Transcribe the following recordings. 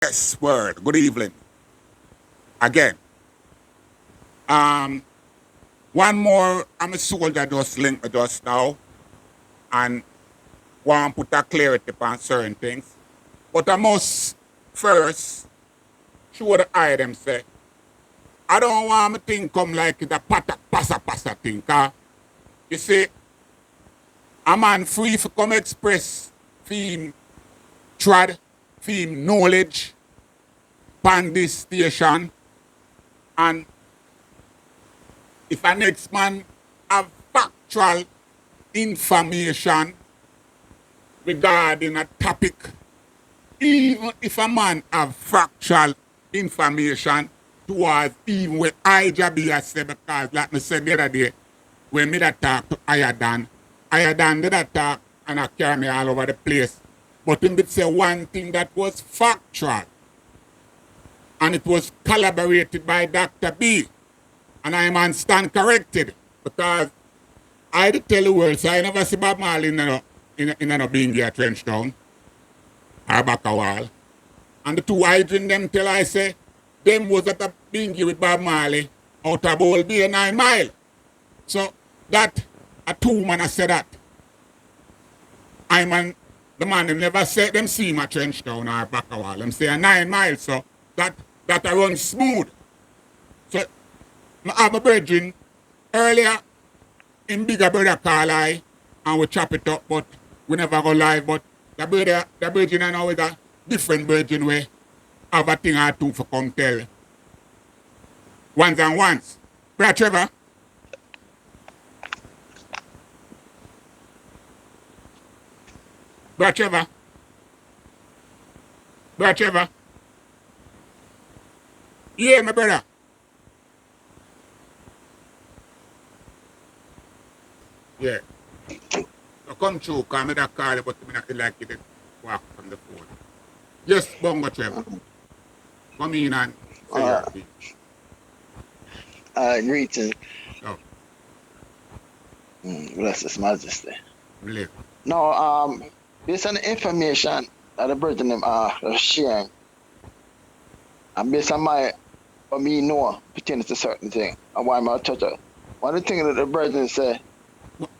Yes, word. Good evening. Again. Um, One more. I'm a soldier just linked with us now and want to put a clarity on certain things. But I must first show the eye them say, I don't want my thing come like it a pasa thing. 'Cause you see, a man free to come express theme trad, theme knowledge, pan this station, and if a next man have factual information regarding a topic, even if a man have factual information towards even what I Jabi has said, because like me said the other day, when me that talk to Ayadan did that talk and I carry me all over the place. But him did say one thing that was factual, and it was collaborated by Dr. B. And I man stand corrected because I did tell the world, so I never see Bob Marley in a Bingia trench town or back a wall. And the two I drink them till I say, them was at a Bingia with Bob Marley out of Old Bay 9 Mile. So that, a two man I said that. I man, the man them never said them see my trench town or back a wall. Them say a 9 Mile, so that I run smooth. So I have a brethren earlier in bigger brother call I and we chop it up, but we never go live. But the brethren I know is a different brethren way have a thing or two for come tell. Ones and ones. Brother Trevor. Brother Trevor. Brother Trevor. Yeah, my brother. Yeah. So come through, because I don't call you, but I not like you to walk from the phone. Yes, Bongo Trevor. Come in and say your Uh, thing. Greeting. So, Bless His Majesty. live. No, based on the information that the brethren them are sharing, and based on what me know pertaining to certain thing, and why I'm a touch it. One of the things that the brethren say,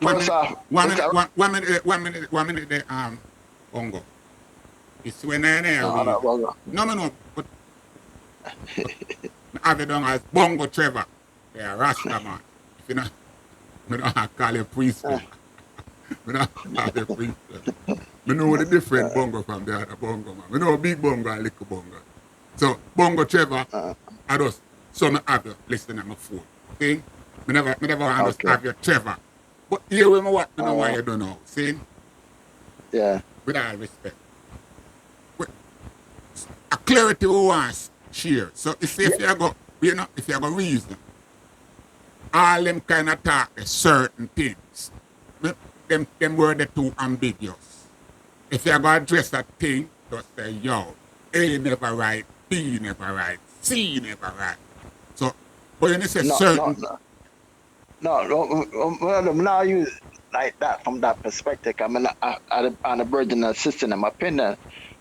One first minute, off, one it's minute, a, one minute, Bongo. It's when I no, read. no, well, No, but I have it done as Bongo Trevor. Yeah, Rasta man. If you know, I don't call you priest. uh, I don't call you priest. I know the different Bongo from the other Bongo man. I know big Bongo and little Bongo. So Bongo Trevor, uh, I just so I have you listening on my phone. See? I never want to just okay, have your Trevor. But here with me what I know why uh, you don't know. See? yeah, With all respect. With a clarity we want share. So if yeah, you go, if you go reason, all them kind of talk certain things. Them word too ambiguous. If you go address that thing, just say, yo, A never right, B never right, C never right. So, but when you say no, no, certain, no, well, I'm not use like that from that perspective. I mean, on the brethren assisting in my opinion.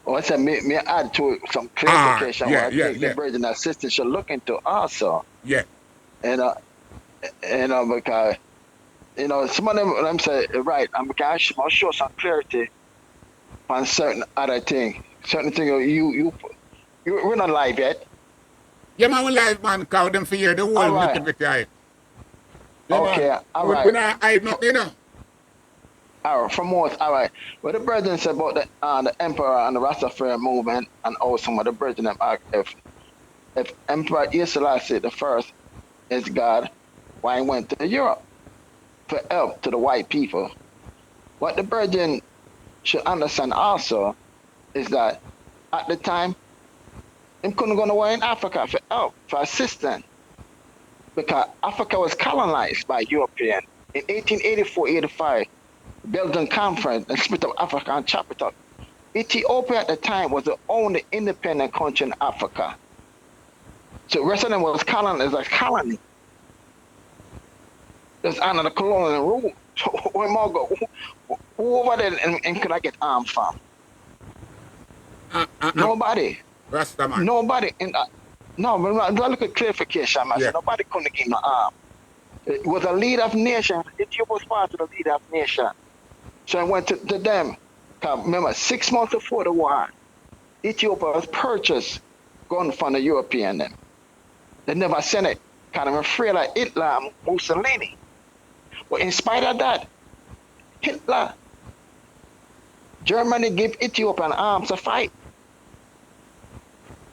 Once I may add to it some clarification, yeah, what I yeah, think the yeah, brethren assistant should look into also. yeah. And because some of them, I'm saying, right, I'll show some clarity on certain other thing. Certain thing we're not live yet. Yeah, man, we live, man, call them for you, the whole All right, nativity. Yeah, man. okay, all We right, not hide nothing, you know. all right. From more, all right. What the brethren said about the emperor and the Rastafarian movement, and also some of the brethren asked if Emperor Selassie the first is God, why he went to Europe for help to the white people. What the brethren should understand also is that at the time, they couldn't go nowhere in Africa for help, for assistance, because Africa was colonized by European. In 1884-85, Belgian Conference and split up Africa and chopped it up. Ethiopia at the time was the only independent country in Africa. So the rest of them was colonized as a colony. Just under the colonial rule. So where more go? Who over there and could I get armed from? Uh, uh, uh, Nobody. Rastaman. Nobody in that. No, but look at clarification, man. Yeah. So nobody couldn't give him an arm. It was a leader of nations. Ethiopia was part of the leader of nation. So I went to them. 'Cause remember, 6 months before the war, Ethiopia was purchased gun from the European them. They never sent it. Kind of afraid of Hitler and Mussolini. But in spite of that, Hitler, Germany gave Ethiopia arms to fight.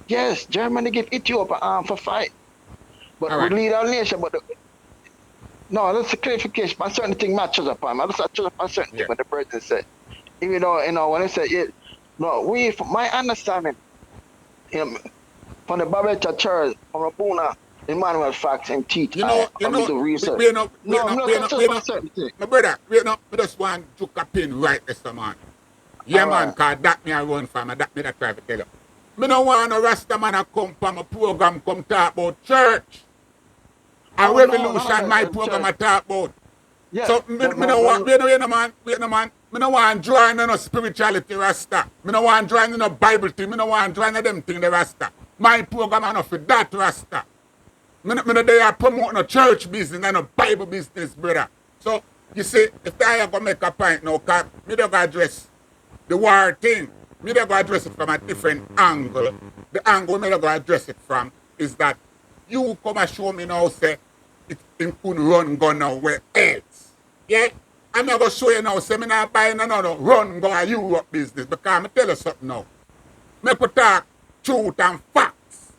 Yes, Germany gave Ethiopia arms to fight. But All we right. lead our nation, but no, that's a clarification. But certain thing matches upon. I just touch upon certain thing Yeah. what the president said. Even though, when they say it, no, from my understanding, from the Babetta Church, from Rabuna, Emmanuel Facts and teach, I will do research. No, I'm not going to talk about certain thing. My brother, wait up. I just want to took a pin right there, man. Yeah, All man, right. cause that me I run from, and that me that try to tell you. Me no want no Rasta man to come from a program come talk about church. A Oh, no, revolution, my program I church. talk about. Yeah, So me but no want, wait no man, me no want join no spirituality Rasta. Me no want join no Bible thing, me no want join them thing the Rasta. My program I not for that Rasta. Me no there promote no church business and no Bible business, brother. So you see, if I go make a point now, cause me don't go address the war thing. Me don't go address it from a different angle. The angle me don't go address it from is that you come and show me now say it couldn't run gun now where else. Yeah? I'm not going to show you now, say me not buying another run gun a Europe business because I tell you something now. Me could talk truth and facts.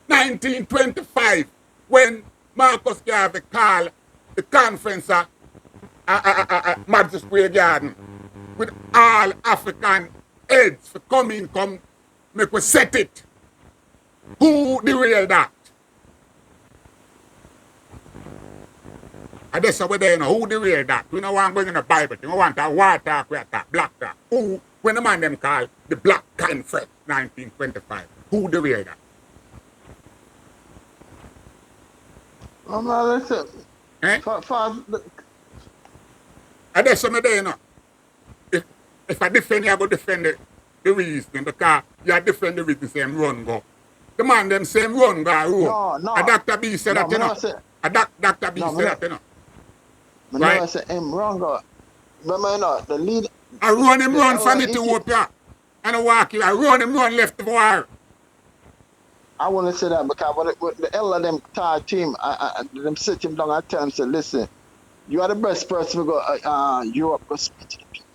1925, when Marcus Garvey called the conference at Madison Square Garden with all African heads for come make we set it. Who derailed that? And that's what they know. Who derailed that? We don't want to go in the Bible thing. We want a war talk, we talk black talk. Who, when the man them called the Black Conference 1925, who derailed that? I'm not listening. Eh? For, And that's what they know. If I defend you, I go defend the reason because you defend the reason same run go. The man them same run go road. no, A Dr. B said no, that, you know. A Dr. B no, said that, you know. I Right? never say him wrong. But the lead, I run him the run from elder Ethiopia. And I walk you. I run him run left the war. I want to say that because when the elder them tag team, them sit him down and tell him, say, listen, you are the best person to go Europe go speak to the people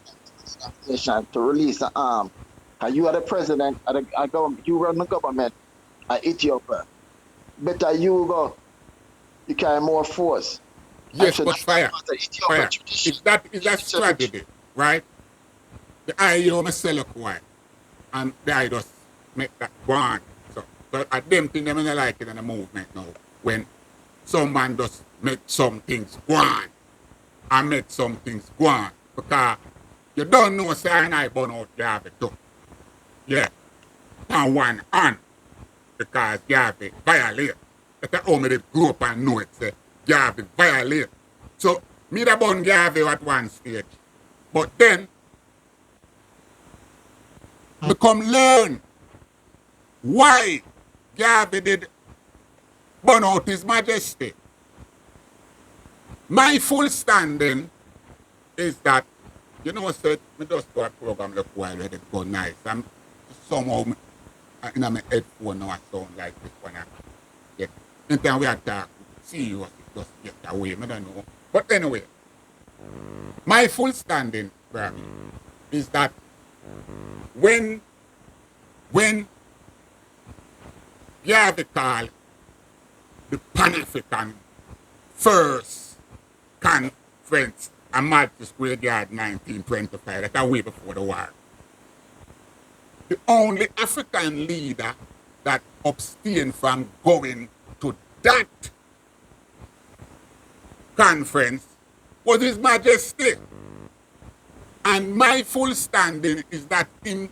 of the nation to release the arm. And you are the president of the government, you run the government of Ethiopia. Better you go, you carry more force. Yes, but fire. Fire. If that is a strategy. strategy, right? The IO me sell up wine. And the I just make that go on. So I them thing them don't like it in the movement now. When some man just make some things go on and make some things go on. Because you don't know say I burn out Garvey too. Yeah. On one hand. Because Garvey violate. That's how me did grow up and know it. Say Garvey violate. So me da burn Garvey at one stage. But then become learn why Garvey did burn out his majesty. My full standing is that, you know, said, me just go a program look while it go nice. I'm somehow in my headphone now I sound like this one. Yeah. Anytime we attack, serious, it just get away. I don't know. But anyway, my full standing, Grammy, is that when Garvey called the Pan-African First Conference at Madison Square Garden 1925, that's way before the war. The only African leader that abstained from going to that conference was His Majesty. And my full standing is that him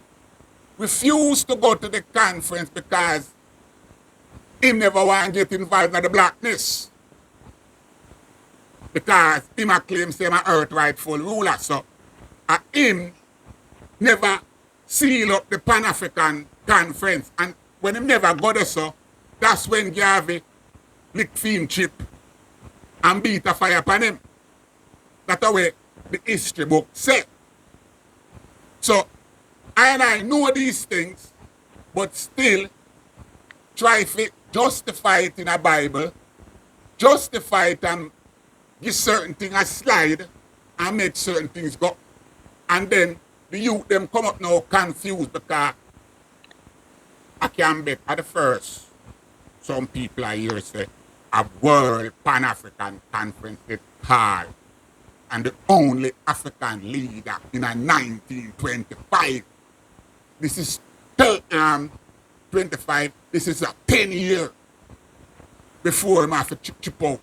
refused to go to the conference because him never want to get involved in the blackness. Because him a claim say him a earth rightful ruler. So him never seal up the Pan-African conference. And when him never go there, so that's when Garvey lick film chip and beat a fire upon him. That's the way the history book said. So I know these things, but still try to justify it in a Bible, justify it and give certain things a slide and make certain things go. And then the youth them come up now confused because I can bet at the first some people are here say a World Pan-African Conference is called and the only African leader in a 1925. This is 25, this is a 10-year before him have to chip out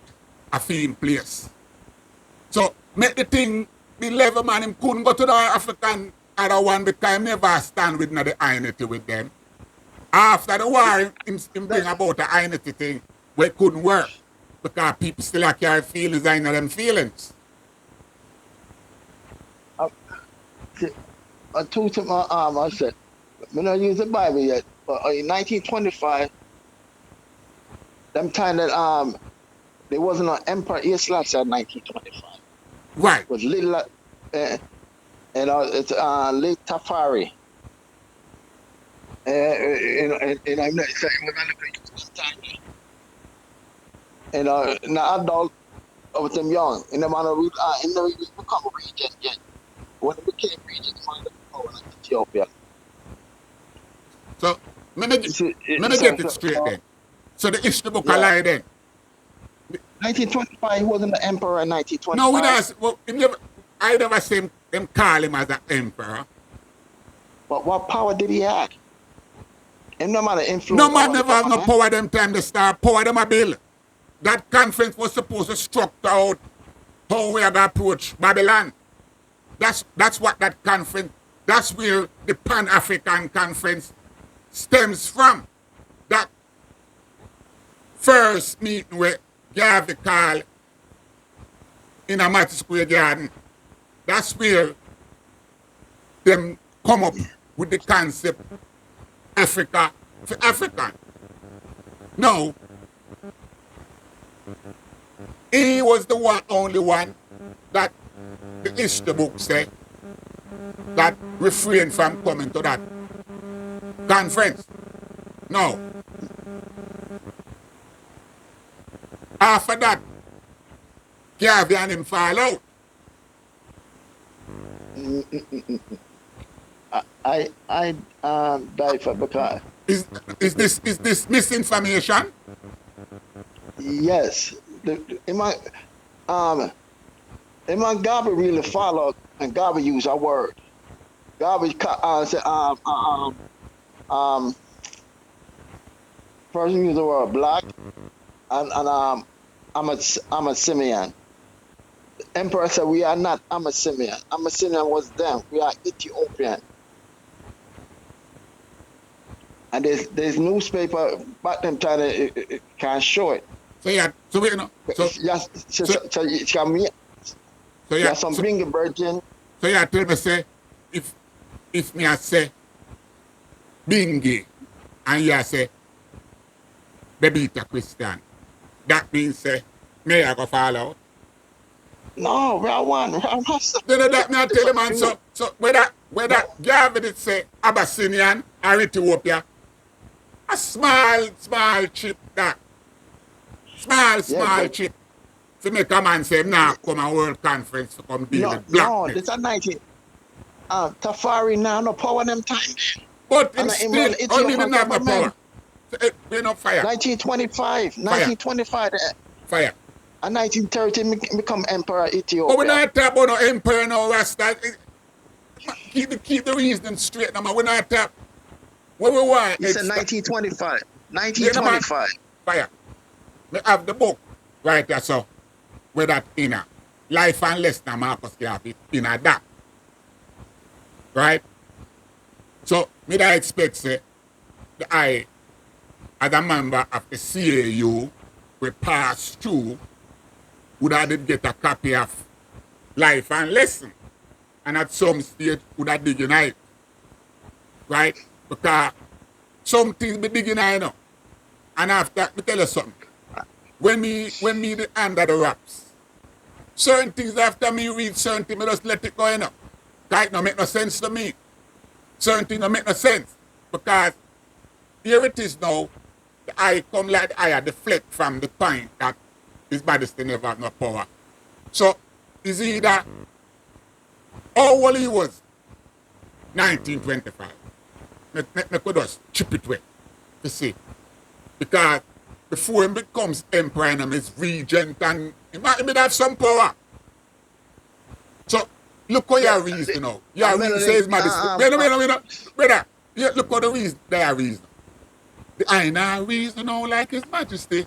a film place. So make the thing, the 11 man him couldn't go to the African other one because he never stand with the unity with them. After the war, him bring about the unity thing where it couldn't work because people still have carry feelings and them feelings. I told to my arm, I said, we don't use the Bible yet, but in 1925, them time that there wasn't an emperor Islam in 1925. Right. It was little, it's late Tafari. And I'm not saying we're gonna look at this time. And now adult of them young, and them on a in the become regent yet. When it became regent, find the power in Ethiopia. So let me get it straight then. So the history book lie then. 1925, he wasn't the emperor in 1925. No, we don't. I never see them call him as an emperor. But what power did he have? And no matter influence. No man never have no power them time to start power them a bill. That conference was supposed to structure out how we are going to approach Babylon. That's what that conference, that's where the Pan-African Conference stems from. That first meeting where Garvey called in a Matthew Square Garden, that's where them come up with the concept Africa for African. No, he was the only one that the history book said that refrained from coming to that conference. No. After that, Garvey and him fall out. I died for because Is this misinformation? yes, Garvey really followed and Garvey used our word. Garvey said first used the word black and I'm a Simeon. The emperor said we are not Simeon. Simeon was them. We are Ethiopian. And there's newspaper back then trying to can't show it. So yeah, so we some bring a virgin. So yeah, tell me say if me I say Bingi and you say Bebita Christian, that means say me I go fall out. No, round one. Then that me I tell you man, so whether Garvey did say Abyssinian or Ethiopia, a small chip that. Small chip. To make a man say, nah, come a world conference to come deal with black. No, this is 19. Tafari now no power them time. But it's still, only didn't have no power. So, we no fire. 1925. Fire. And 1930 become emperor Ethiopia. But we're not talking about no emperor no Rasta. Keep the reasoning straight now, man. We're not talking. What we want. It's 1925. 1925. Fire. We have the book right there, so with that inner life and lesson Marcus Garvey in that. Right? So me that expect say that I as a member of the CAU we pass through would have did get a copy of life and lesson. And at some stage would have dig unite. Right? Because some things be digging I know. And after, me tell you something. When me the under the wraps, certain things after me read certain things, me just let it go, you know. That no make no sense to me. Certain things don't make no sense. Because here it is now, the eye come like the eye deflect from the point that his body still never have no power. So, is either how old he was, 1925. Me could just chip it away, you see. Because before he becomes emperor and his regent and he might have some power. So, look how you reason now. You reason say his majesty. Wait, brother. Yeah, look how the reason, they are reason. The I now reason now like his majesty.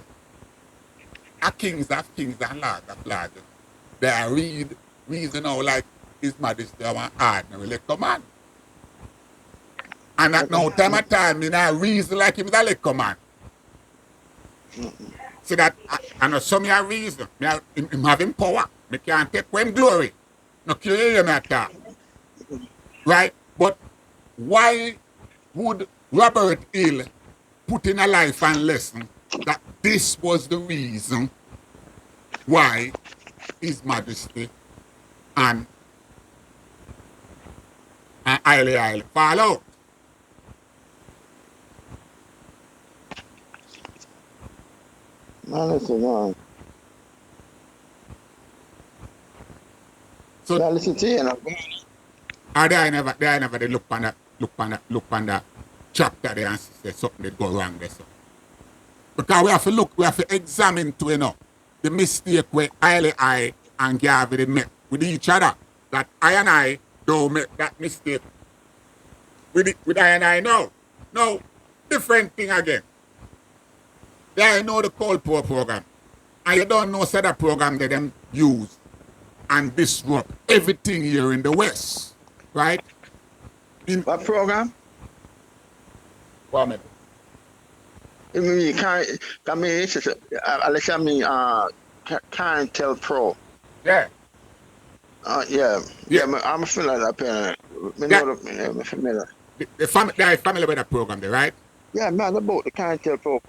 A kings of kings and lords of lords. They are reason now like his majesty are an ordinary little man. And at no time at time, me now reason like him is a little man. See that, I know some of reason. Him having power. Me can't take away him glory. No kill him at that. Right? But why would Robert Hill put in a life and lesson that this was the reason why His Majesty and Haile fall out? No, listen, no. So, No, listen to you, no. I never they look on that chapter there and say something that go wrong there. So. Because we have to examine to, you know, the mistake where I and Garvey they make with each other. That I and I don't make that mistake with I and I now. No, different thing again. There know the Cold War program. And you don't know that program that them use and disrupt everything here in the West. Right? What program? 1 minute. I mean, you can't, I mean, it's just, I mean, can't tell pro. Yeah. Yeah. Yeah. I'm familiar with that pen. I'm familiar. They are familiar with that program there, right? Yeah, man, the boat, the can't tell pro,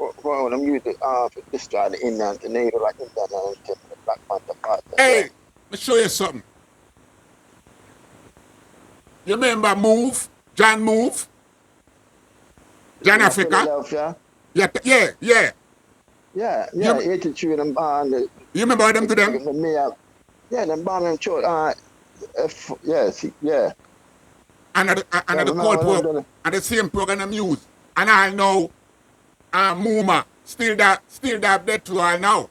I'm using for destroy the Indian, the native, like Indian, and the Black Panther part. Hey, let me show you something. You remember Move? John Move? John Africa? Philadelphia. Yeah. Yeah, 83 them bond. You remember them to them? Yeah, them bond them church. Yeah. And the Cold program, and the same program them use. And I know Muma still that death row now.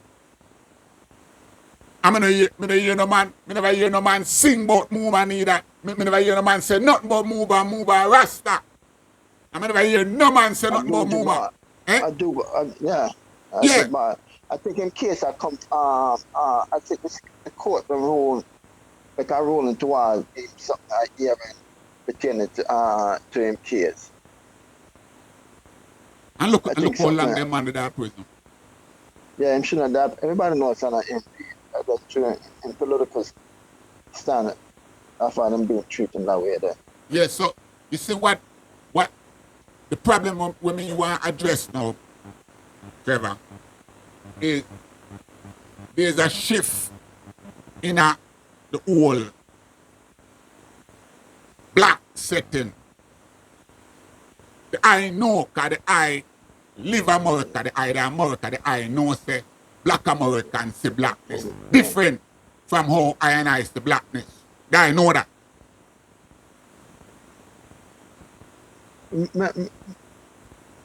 I never hear no man sing about Muma neither. I never hear no man say nothing about Muma Rasta. I never hear no man say nothing about Muma. Eh? I do, yeah. Yeah. I think in case I come, I think the court will rule, like I ruling towards him something I hear pertaining to him case. And look how long them under that prison. Yeah, I'm sure that everybody knows that that's true in political standard. I find them being treated that way there. Yeah, so you see what the problem when you want to address now, Trevor, is there's a shift in the whole black setting. The I know, because the I live America, the I know say black Americans see blackness. Different from how I and I see blackness. I know that.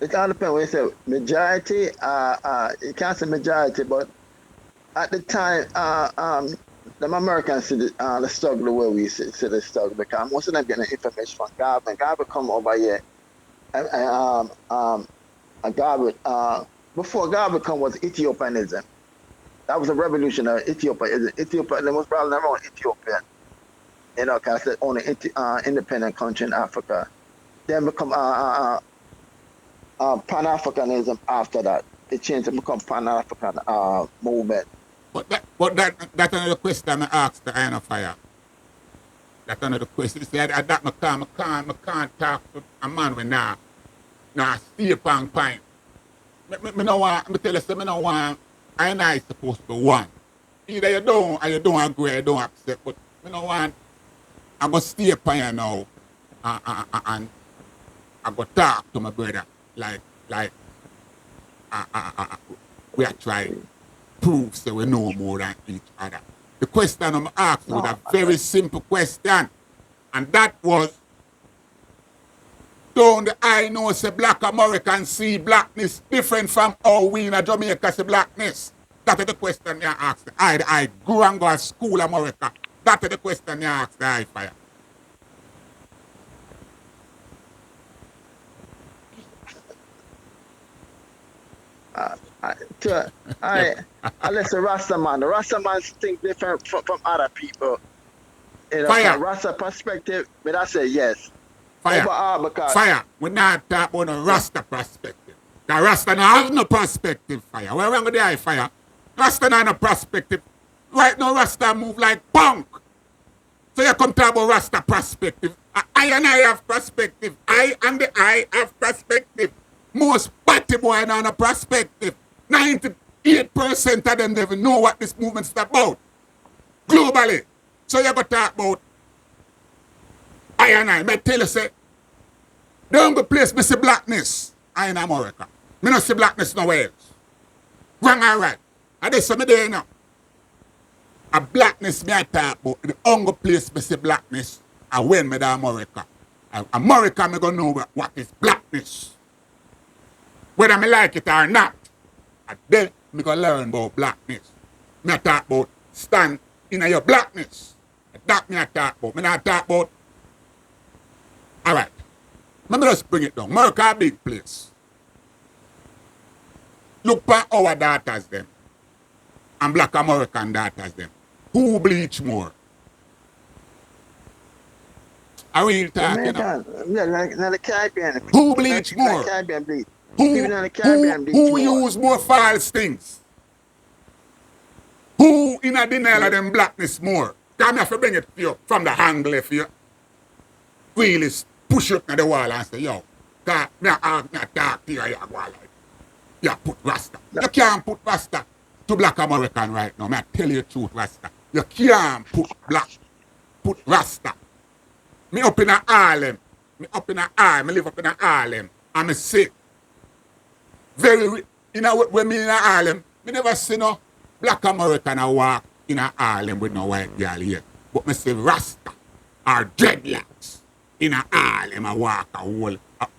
It all depends when you say majority, you can't say majority, but at the time, the Americans see the struggle the way we see the struggle, because most of them getting information from Garvey. Garvey come over here, and Garvey, before Garvey come was Ethiopianism. That was a revolution of Ethiopia. Ethiopia, they was probably never on Ethiopia. You know, because it's only independent country in Africa. Then become Pan-Africanism after that. It changed to become Pan-African movement. But that's another question I asked the Iron Fire. That's another question. See, that I can't talk to a man with now Now, stay upon point. Me no want, me tell you, say, me no want, I supposed to be one. Either you don't, or you don't agree, you don't accept, but me no want, I go stay upon you now, and I go talk to my brother, like, we are trying to prove so we know more than each other. The question I'm asking was No, a very simple question, and that was, don't I know say black Americans see blackness different from how we in Jamaica see blackness? That is the question you asked. I grew and go to school America. That is the question you asked the high fire. to, I, I listen, Rasta man. The Rasta man think different from other people. You know, Fire, from Rasta perspective, but I say yes. fire, Overall, because fire. We're not talking about a Rasta perspective. The Rasta no have no perspective, fire. Where wrong with the high fire? Rasta no have no perspective. Right now, Rasta move like punk. So you come talk about Rasta perspective. I and I have perspective. I and the I have perspective. Most party boy now have perspective. 98% of them never know what this movement's about. Globally. So you go talk about I and I. Me tell you say, don't go place me see blackness. I in America. Me not see blackness nowhere else. Wrong or right. And this is me there now. A blackness me I talk about. The only place me see blackness I when me to America. America me gonna know what is blackness. Whether me like it or not. And then me gonna learn about blackness. Me I talk about stand in your blackness. That me I talk about. Me not talk about. Alright. Let me just bring it down. America a big place. Look for our daughters them. And black American daughters them. Who bleach more? Are we talking? the Caribbean, Who bleach more? Caribbean bleach. Who, People in the Caribbean bleach who more. use more false things? Who in a denial of them blackness more? Come here to bring it to you from the angle if you really push up to the wall and say, yo, cause me talk to you, you go like, you put Rasta. You can't put Rasta to black American right now. I tell you the truth, Rasta. You can't put Rasta. Me up in a Harlem. Me live up in a Harlem. And me sick. You know, when me in a Harlem, me never see no black American a walk in a Harlem with no white girl here. But me see Rasta or dreadlocks in a Harlem a walk a whole,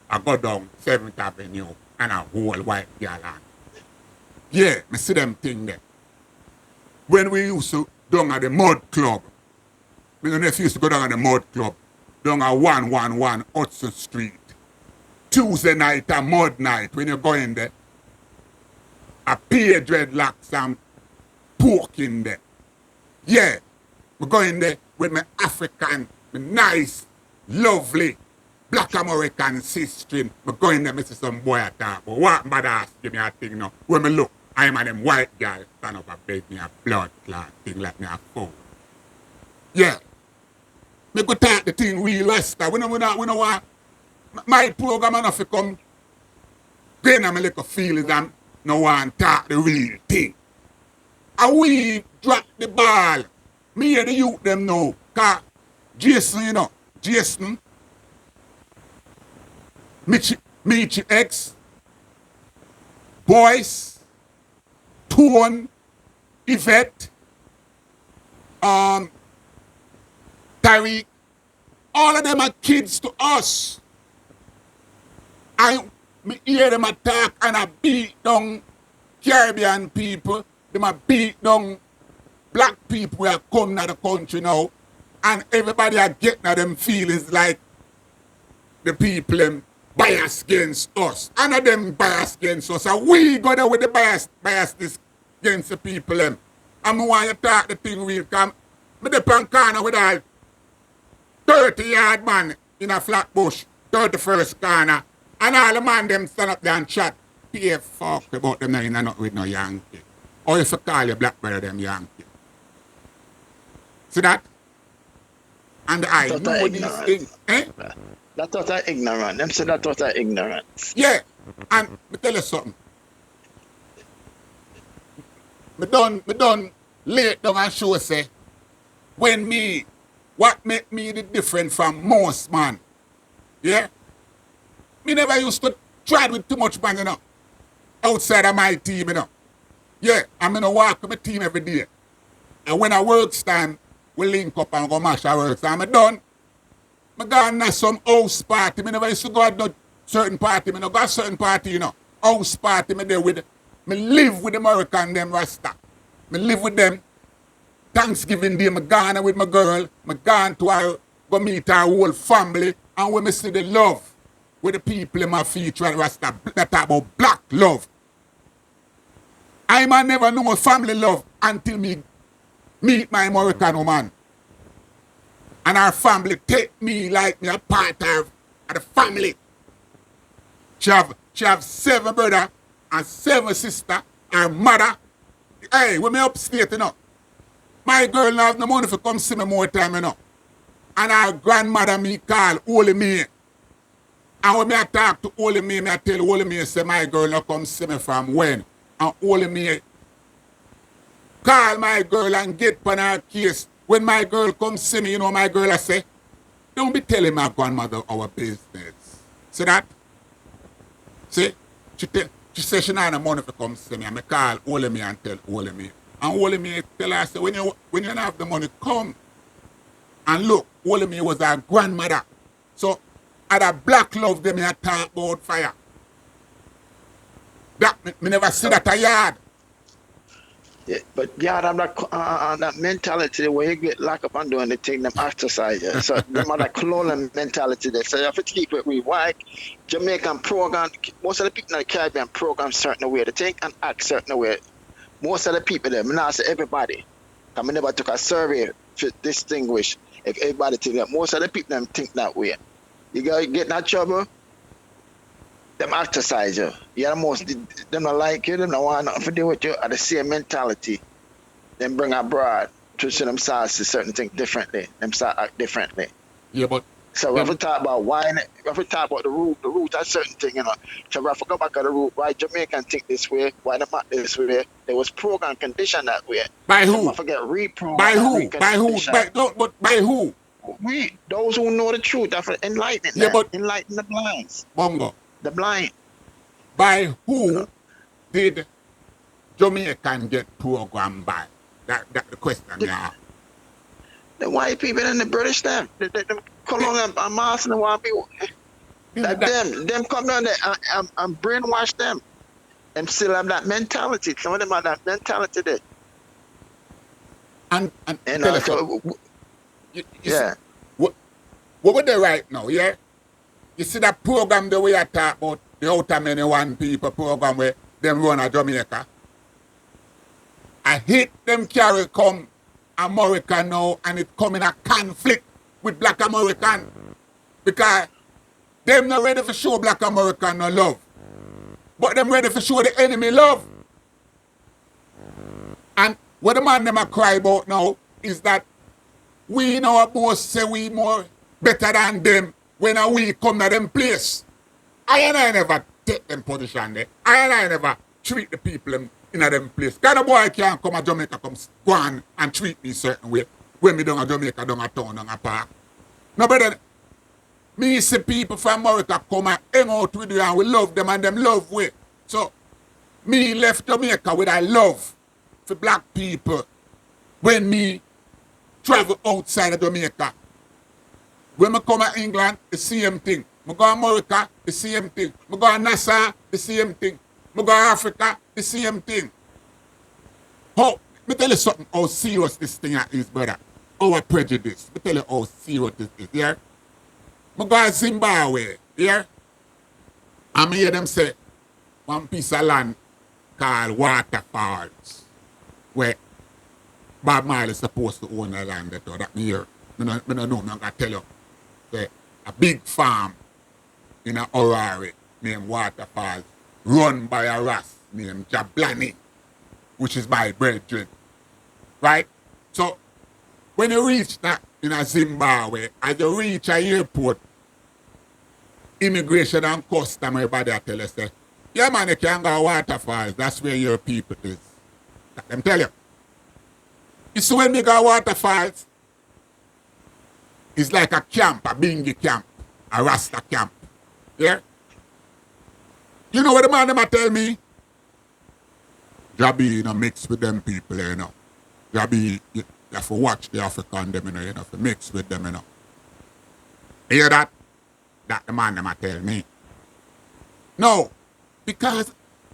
a go down 7th Avenue and a whole white girl on. Yeah, me see them thing there. When we used to down at the Mud Club, me don't know if you used to go down at the Mud Club, down at 111 Hudson Street. Tuesday night and mud night, when you go in there, a pay dreadlocks and pork in there. Yeah, we go in there with my African, my nice, lovely, black American sister. We go in there, I see some boy at that. But what badass give me a thing now? When me look, I'm a them white girl stand up and beg me a blood clot thing like me a fool. Yeah. Me go talk the thing real Rasta. We no want my program enough to come then I'm a little feelings and no one talk the real thing. And we drop the ball. Me and the youth them know. Cause Jason, you know, Jason, Michi X, Boyce, Tone, Yvette, Tariq, all of them are kids to us. I hear them attack and I beat down Caribbean people. Them a beat down black people who have come to the country now. And everybody are getting at them feelings like the people them bias against us. And of them bias against us. And we go there with the bias against the people them. And I want you to talk the thing real. Come, me depend corner with all 30-yard man in a flat bush, 31st corner. And all the man them stand up there and chat. Pay fuck about them now, not with no Yankee. Or if you call your black brother them Yankee. See that? And I know these things. Eh? That was ignorant. Them say that was ignorance. Yeah. And me tell you something. Me done lay it down and show say when me what make me the different from most man. Yeah? Me never used to try with too much man, outside of my team, Yeah, I'm gonna walk with my team every day. And when I works time, we link up and go mash our works. And I'm done. I go to some house party. I never used to go to no certain party. I no go to certain party, House party, me there with, me live with the American them Rasta. Me live with them. Thanksgiving Day, I gone with my girl. I gone to her, go meet her whole family. And when I see the love with the people in my feature and Rasta, that talk about black love. I man never know family love until me meet my American woman. And our family take me like me a part of the family. She have 7 brother and 7 sister. Her mother. Hey, when me upstate, my girl now have no money for come see me more time, And her grandmother me call Holy Me. And when me I talk to Holy Me, I tell Holy Me, say my girl now come see me from when. And Holy Me call my girl and get on her case. When my girl come see me, my girl I say, don't be telling my grandmother our business. See that? See? She say she not have money to come see me. And I call Holy Me and tell Holy Me. And Holy Me tell her, say, when you don't have the money, come. And look, Holy Me was her grandmother. So, at a black love, them I talk about fire. That, me never see that a yard. Yeah, but yeah, I'm like that mentality where you get locked up and doing the thing, them exercise. Yeah. So them are that colonial mentality there. So you have to keep it with why Jamaican program, most of the people in the Caribbean program certain way to think and act certain way. Most of the people there, I not say everybody. I never took a survey to distinguish if everybody think that. Most of the people them think that way. You gotta get in that trouble, them exercise you. Yeah, most them not like you, them not want nothing to do with you. Are the same mentality. Them bring abroad to see them start to certain things differently. Them start act differently. Yeah, but so if we talk about why, if we talk about the root of certain thing, So if we go back to the root, why Jamaican think this way, why them act this way, there was program conditioned that way. By who? So forget reprogram. By who? By who? By who? We, those who know the truth, after enlightening Yeah, but enlighten the blinds. Bongo. The blind. By who did Jamaican get programmed by? That the question, yeah. The white people and the British them. The colonial and master and white people. Them come down there and brainwash them. And still have that mentality. Some of them have that mentality there. And so, you yeah. See, what would they right now, yeah? You see that program the way I talk about, the Outer Many One People program where them run a Jamaica? I hate them carry come America now and it come in a conflict with black American. Because them not ready for show black American no love. But them ready for show the enemy love. And what the man them a cry about now is that we in our boss say we more better than them when we come to them place. I never take them position there. I never treat the people in them place. Kind of boy can't come to Jamaica, come go on and treat me certain way. When me down a Jamaica, down a town, down a park. No, brother, me see people from America come and hang out with you and we love them and them love we. So, me left Jamaica with a love for black people when me travel outside of Jamaica. When I come to England, the same thing. I go to America, the same thing. I go to Nassau, the same thing. I go to Africa, the same thing. Let me tell you something, how serious this thing is, brother. Our prejudice. Let me tell you how serious this is, yeah? I go to Zimbabwe, yeah? And I hear them say, one piece of land called Waterfalls, where Bob Marley is supposed to own the land that me here. I don't know, I'm going to tell you. Say, a big farm in a Orari named Waterfalls, run by a ras named Jah Bunny, which is my brethren. Right? So, when you reach that in a Zimbabwe, as you reach a airport, immigration and custom, everybody I tell you, say, yeah, man, you can go waterfalls. That's where your people is. Let them tell you. You see, when we go waterfalls, it's like a camp, a bingy camp, a Rasta camp. Yeah? You know what the man them a tell me? Jabi, you know, mix with them people, you know. Jabi, you have to watch the African them, you have to mix with them, you know. You hear that? That the man them a tell me. No, because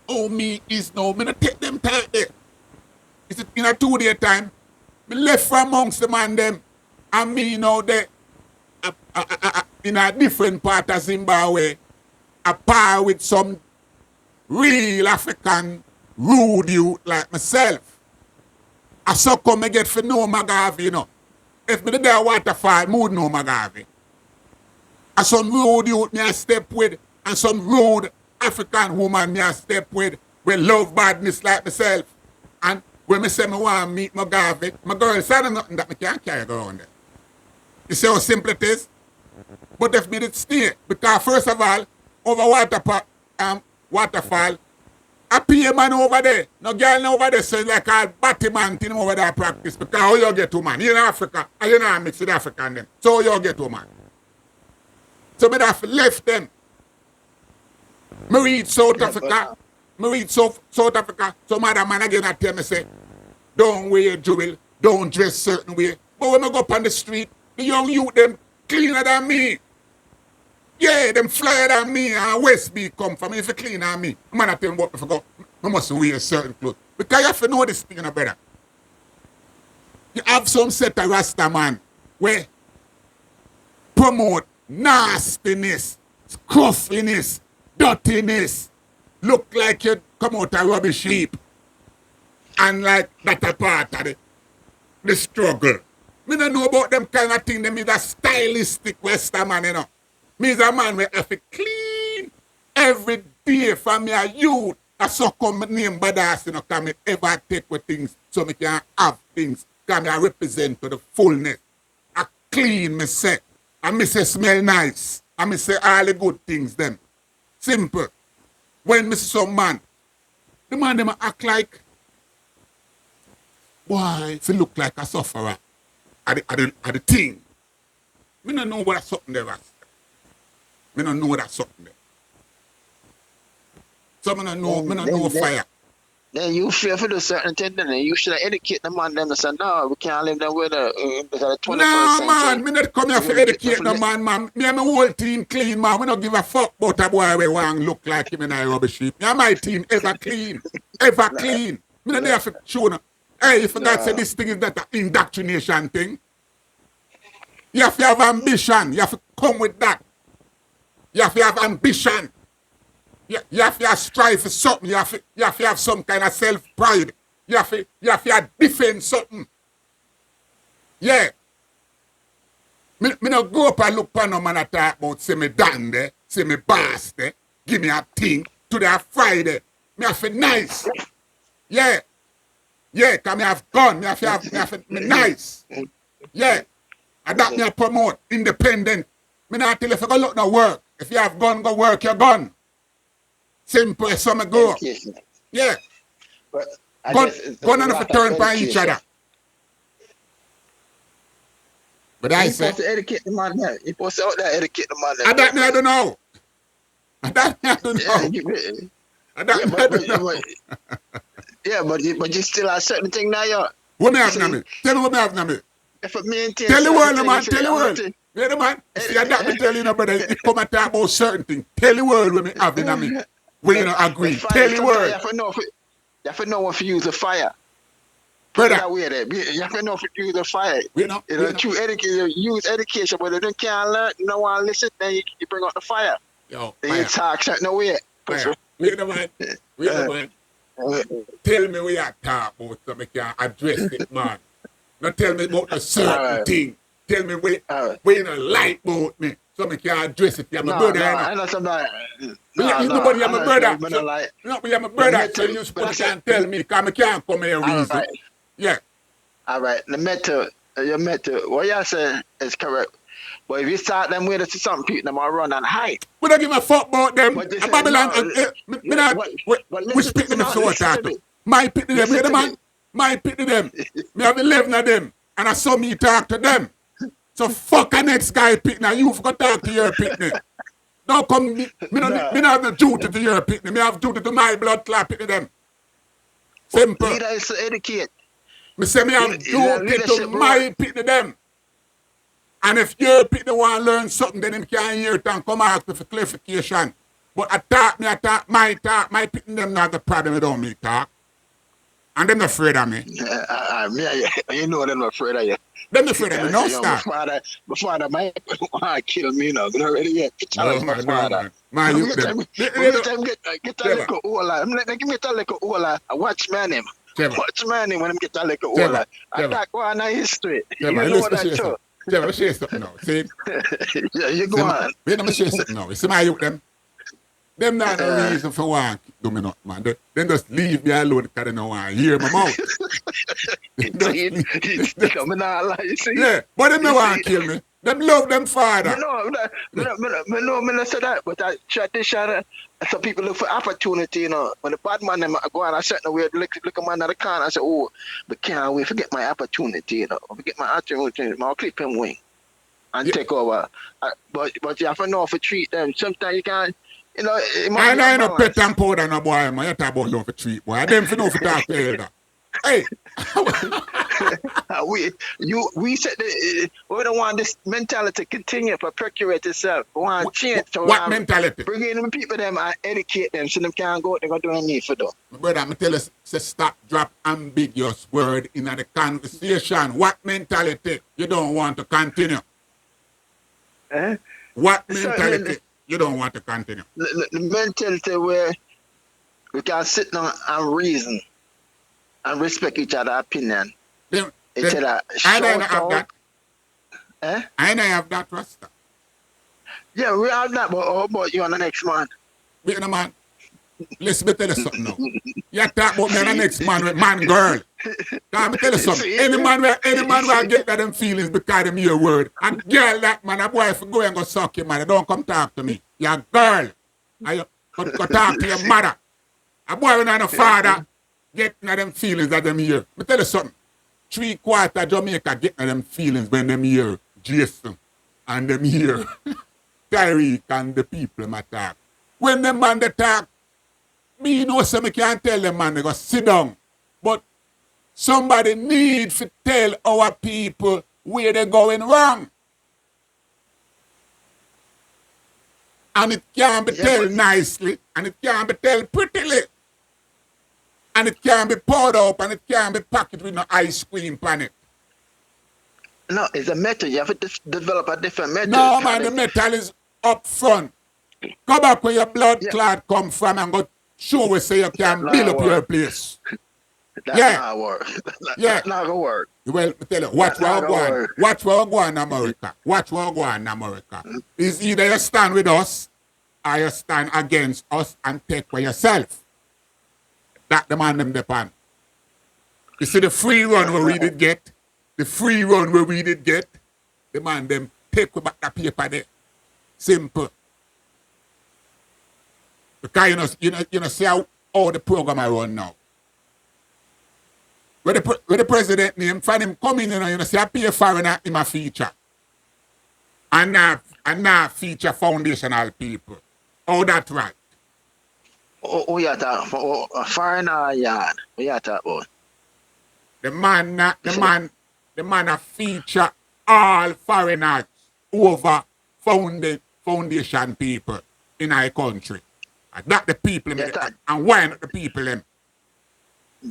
me is no, me not take them tight there. It's in a 2-day time. Me left from amongst the man them, and me, you know, they in a different part of Zimbabwe, a par with some real African rude youth like myself. I so come I get for know Magavi, you know. If me there waterfall, mood no Magavi. And some rude youth me I step with, and some rude African woman me I step with love badness like myself. And when me say me want to meet Magavi, my girl say nothing that me can't carry around there. You see how simple it is? But if me did stay, because first of all, over waterfall, I pay a man over there. No girl over there, so it's like a batty man thing over there practice. Because how you get to man? You in Africa, and you know mix with African them. So how you get to man? So me have left them. Me read South Africa. Me read South Africa. Some other man again I tell me say, don't wear jewel, don't dress certain way. But when I go up on the street, the young youth them cleaner than me. Yeah, them flyer than me and West B come from me if you clean than me. Man I tell me what I forgot. I must wear certain clothes. Because you have to know this thing, brother. You have some set of Rasta man where promote nastiness, scruffiness, dirtiness. Look like you come out a rubbish heap. And like that a part of the struggle. Me don't know about them kind of thing. Them is a stylistic Western man, you know. Me is a man where I have to clean every day from me a youth. I so come name badass, you know, can me ever take with things so me can have things. Can me represent to the fullness. I clean me say. And me say smell nice. And me say all the good things them. Simple. When me see some man, the man them act like, boy, if he look like a sufferer. At the thing. Me don't know what that's something there, Rasta. Me don't know that's something there. So me don't know fire. Then you fear for the certain thing, then you should educate the man them to say, no, we can't live that way the 21st no, century. man, me not come here for educate no man. Me and my whole team clean, man. We don't give a fuck about a boy we want look like him in a rubbish heap. Me and my team ever clean. Ever clean. Me not there for show no. Hey, you forgot say this thing is not an indoctrination thing. You have to have ambition. You have to come with that. You have to have ambition. You have to strive for something. You have to have some kind of self-pride. You have to defend something. Yeah. Me not go up and look for no man and talk about say me done there, say me boss there, give me a thing to the Friday. Me have to nice. Yeah. Yeah, because me have gun. Me have to me nice. Yeah. And that me a promote independent. Me not tell you if you go look no work. If you have gun, go work your gun. Simple, so me go. Yeah. But gun and if you turn by each other. But I say. You're supposed to educate the man there. You're supposed to out there educate the man there. And that me I don't know. And that me I don't know. And that me I don't know. Yeah, but you still have certain thing now, yo. What me have now me? Tell me what me have now me. If it maintains tell the world, certain man. things, Tell the world. Yeah, the man. See, that me tell you, no, brother. You come and talk about certain things. Tell the world when me have in me. We don't agree. Tell the world. You have to know if you use a fire. Brother. You have to know if you use a fire. You know. Use education, but if you can't learn, no one listen, then you bring out the fire. Yo, then you talk certain way. Fire. Wait a man. Wait a man. Tell me what you talk about so I can address it, man. Not tell me about a certain thing. Tell me what you don't like about me so I can address it. You're my brother, I know somebody. Nobody, you're my brother. No, you're my brother, so you can't tell me because I can't come here and reason. Right. Yeah. All right. Your method, what you say is correct. But if you start them with it to some people, them will run and hide. We don't give a fuck about them. But they A say, Babylon, no, me not, but which listen to pick me them now, so what listen to talk to? me. My pick them, you Listen the to man? me. My pick them. Me have 11 of them. And I saw me talk to them. So fuck a next guy pick now. You forgot talk to your pick. Don't come, me Nah. not have the duty to your pick. Me have duty to my blood clot pick them. Simple. Leader is to educate. Me say me have duty to Leadership role. my pick them. And if your pick the want to learn something, then him can hear it and come ask me for clarification. But my pick them not the problem without me talk. And them not afraid of me. You know them afraid of you. Them afraid of me, no start. My father might want to kill me now. You know, already yet. No, My father. Man, you them. Get a little ola. Give me a little ola. Watch man him. Watch man him when him get a little ola. Attack one history. You know what I show. Trevor, share something now. See? Yeah, you go on. Wait, let me share something now. You see my youth them? Them not no reason for one do me not, man. They just leave me alone because they don't want to hear my mouth. Coming out like you see. Yeah, but them don't want to kill me. Them love them father. Me say that, but I tradition. Some people look for opportunity, you know. When the bad man them go on a certain way, look a man at the corner, I say, oh, but can't wait, forget my opportunity, you know. Forget my opportunity, I'll clip him wing and take over. But you have to know how to treat them. Sometimes you can't, you know. I ain't no pet and powder no boy, man. You talk about love for treat, boy. I them for know for talk to elder. Hey. we said we don't want this mentality to continue to perpetuate itself. We want to change. What mentality? Bring in the people them and educate them so them can't go. They're going to do anything for them. My brother, I'm tell us say stop, drop ambiguous word in the conversation. What mentality you don't want to continue? What mentality you don't want to continue? The mentality where we can sit down and reason and respect each other's opinion. Instead of I don't have out. that. I don't have that, Rasta. Yeah, we have that, but how about you on the next man? Wait a man. Listen, me tell you something now. You talk about me and the next man with man girl. Can me tell you something? Any man will get that them feelings because them your word. And girl that man, a boy if you go and go suck you, man, don't come talk to me. You're a girl. And you go talk to your mother. A boy when a father get them feelings that them hear. Me tell you something. 3/4 Jamaica get them feelings when them hear Jason and them hear Tyreek and the people my talk. When them man they talk, me know so me can't tell them man they go sit down. But somebody need to tell our people where they're going wrong. And it can't be told nicely, and it can't be told prettily. And it can't be poured up, and it can't be packed with no ice cream on it. No, it's a metal. You have to develop a different metal. No, man, the metal is up front. Go back where your blood clot come from and go show us so you can build up your place. That's not work. That's not going to work. Well, I tell you, watch what go on. Watch what go on in America. Watch what go on in America. It's either you stand with us or you stand against us and take for yourself. That the man them depend. You see the free run where we did get, the man them take back the paper there. Simple. Because you know see how the program I run now. Where the president name, find him coming in, you know, see I pay foreigner in my feature. And now feature foundational people. Oh, that's right. Oh, you talk for foreigner yard. What you talk about? The man a feature all foreigners over foundation people in our country. And that the people and why not the people them?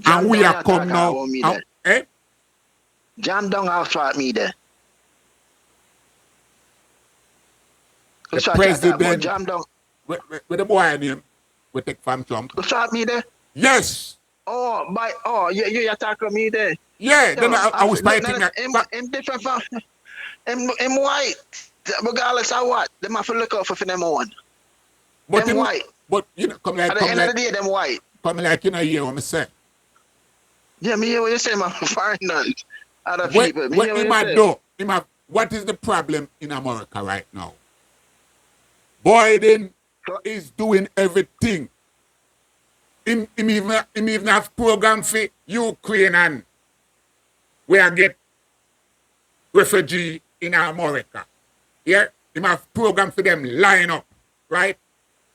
And we are come now. Jam down after me there. The president. Jam down. With the boy name. We take from Trump. You shot me there? Yes. You attack me there? Yeah, then I was fighting that. I'm different from I'm white. Regardless of what, them have to look out for them one. But them white. But you know, come like at the end of the day, them white. Come like you know hear what I say. Yeah, me hear what you say, man. Foreigners. Other people. What he might do, what is the problem in America right now? Biden So, is doing everything. Him even have program for Ukraine and where get refugee in America. Yeah? Him have program for them line up, right?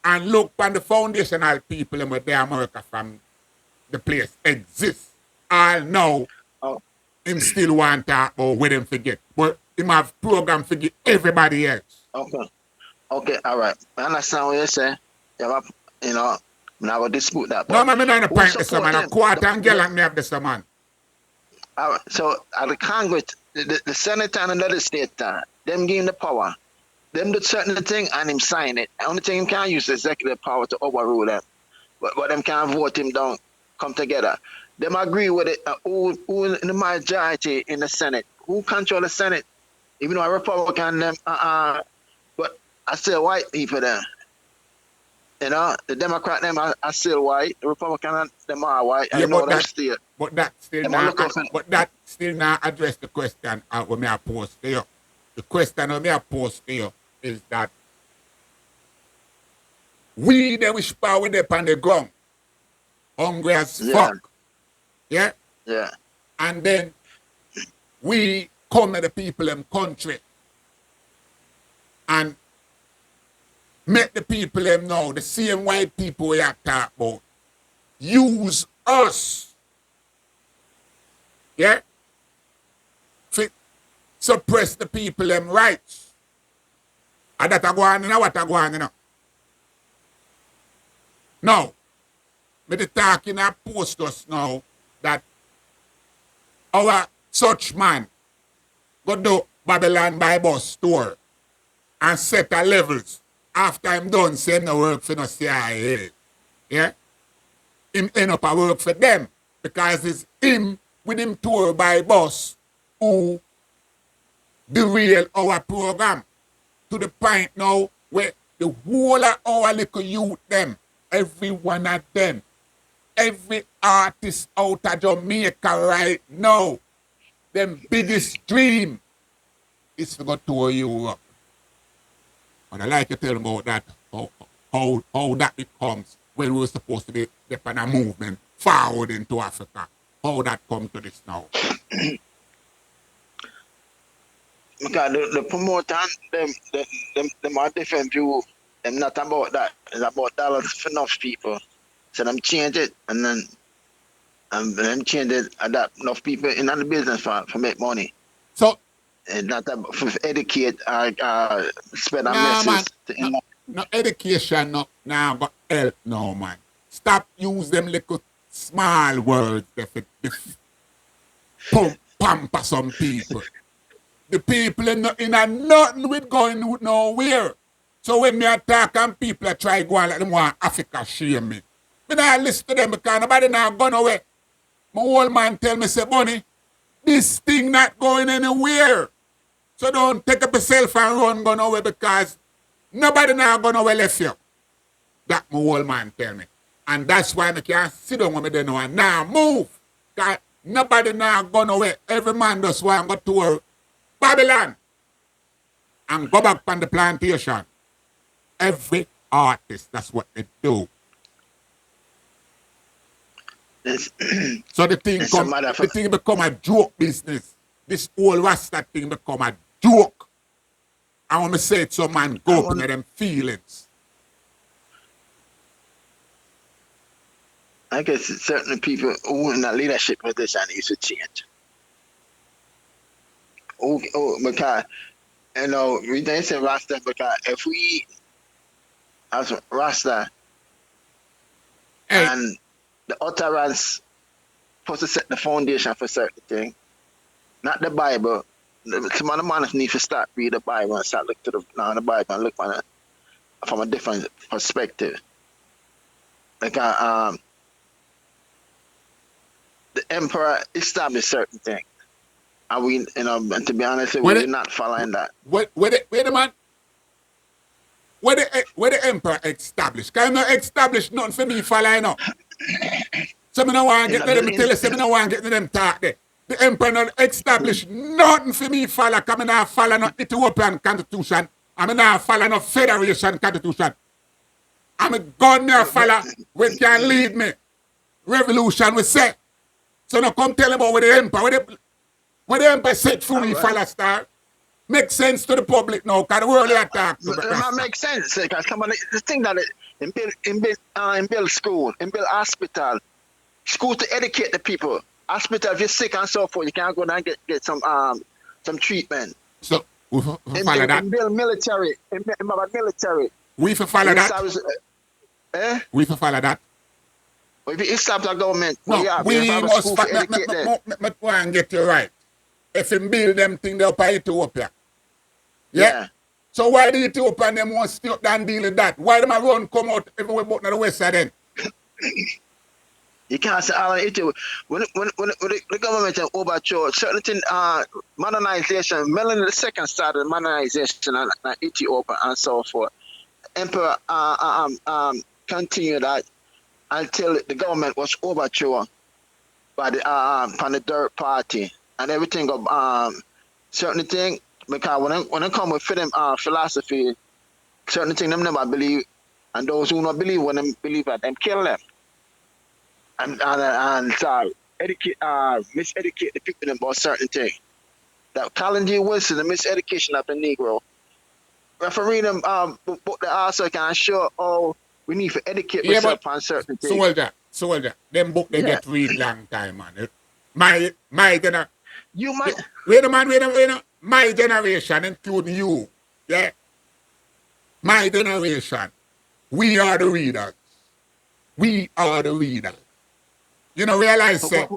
And look on the foundational people with the America from the place exists. All know oh, him still want to talk about where them forget. But him have program for everybody else. okay. Okay, all right. I understand what you say. You have, you know, I'm not going to dispute that. No, But man, me not in a who pint this support man. A him? quarter and gallon me have this man. All right. So at the Congress, the Senate and the legislature, them give him the power. Them do certain thing and him sign it. The only thing him can use is executive power to overrule them. But them can't vote him down, come together. Them agree with it. Who in the majority in the Senate? Who control the Senate? Even though a Republican, them, but I say white people there. You know, the Democrat them are still white. The Republican them are white. Yeah, I know but them still. that still Them are not, looking for. but that still not address the question when me I post there. The question when me I post there is that we the wish power with up on the ground, hungry as Yeah, fuck, yeah, yeah, and then we come to the people in country and make the people them know the same white people we are talk about use us, yeah, to suppress the people them rights. And that a go on, you know what a go on, you know. Now, me the talking a post us now that our such man go do Babylon by bus store and set a levels after him done say him no work for no CIA. Yeah? Him end up a work for them because it's him with him tour by bus who derail our program to the point now where the whole of our little youth them, every one of them, every artist out of Jamaica right now, them biggest dream is to go tour Europe. And I like to tell them about that, how that becomes when we were supposed to be on a movement forward into Africa. How that come to this now. because the promoter them are different view. Them not about that. It's about dollars for enough people. So them change it and then them change it and that enough people in the business for make money. So, And not about for educate or spread a nah man, message to no education now got help now man. Stop use them little small words that pamper some people. The people in a nothing with going nowhere. So when me attack and people are try go on like them want Africa shame me. Me not listen to them because nobody now gone away. My old man tell me, say, Bunny, this thing not going anywhere. So don't take up yourself and run go nowhere because nobody now gone away left you. That my old man tell me. And that's why I can't sit down with me there now and now move. Because nobody now gone away. Every man just want to go to Babylon and go back on the plantation. Every artist, that's what they do. So the thing become a joke business. This whole Rasta thing become a joke. I want to say it so man go up into them feelings. I guess certain people who in a leadership position needs to change. Because you know, we don't say Rasta because if we as Rasta Hey, and the utterance supposed to set the foundation for certain things, not the Bible. Some of the man need to start read the Bible and start look to the Bible and look on it from a different perspective. Like the emperor established certain things, and we, you know, and to be honest, we're not following that. wait a man. Where the emperor established? Can you not establish nothing for me following up? So me no want to get to them, tell you, so me no want to get to them talk there. The emperor not establish nothing for me follow, because I not follow no Ethiopian constitution. I not follow no federation constitution. I'm a gun me a follow when can lead me. Revolution we say. So now come tell me about what the emperor, what the emperor said for me follow star. Make sense to the public now, because the world they attack. It might make sense, because come on, the thing that in build school, in build hospital, school to educate the people. Hospital, if you're sick and so forth, you can't go down and get some treatment. So we follow that. In build military, in military. We follow that. We follow that. If you establish a government, no, we must want to get you right. If you build them things up in Ethiopia. Yeah? So why the Ethiopian them want to stay up and deal with that? Why them a run come out everywhere but on the west side then? You can't say all Ethiopia. When the government overthrow certain thing, modernization, Melanie II started modernization in Ethiopia and so forth. Emperor continued that until the government was overthrown by the from the dirt party and everything of certain thing. Because when I come with them philosophy, certain things them never believe, and those who not believe when them believe that them kill them, and miseducate the people about certain things. That Colin G. Wilson, the miseducation of the Negro. Referee them book the also can show we need to educate ourselves on certain things. Soldier, them book they get read long time, man. My generation. You might wait a minute. My generation, including you, yeah. My generation, we are the readers. We are the readers. You know, realize that.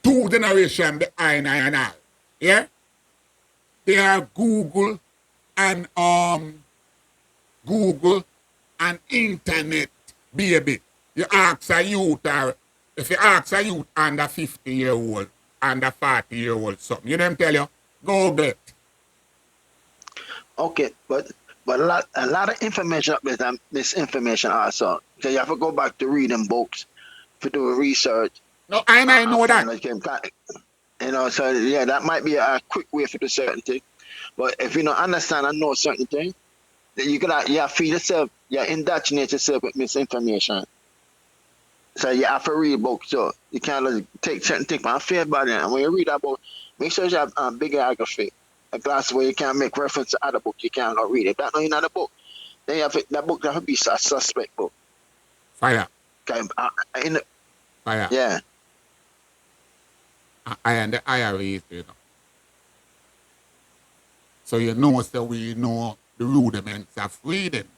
Two generations behind I and I. Yeah? They are Google and internet, baby. You ask a youth, or if you ask a youth under 50-year-old, under 40-year-old something, you know what I'm tell you? Google it. Okay, but a lot of information up there, misinformation also. So you have to go back to reading books, to do research. No, I know that. You know, so yeah, that might be a quick way for the certain thing. But if you don't understand and know certain thing, then you feed yourself, you indoctrinate yourself with misinformation. So you have to read books, so you can't take certain things from fear about it. And when you read that book, make sure you have bibliography, a glass where you can make reference to other books you cannot read. If that not in another book, then you have that book have to be a suspect book. Fire. Okay, Fire. Yeah. I and the IRA, you know. So you know, so we know the rudiments of reading.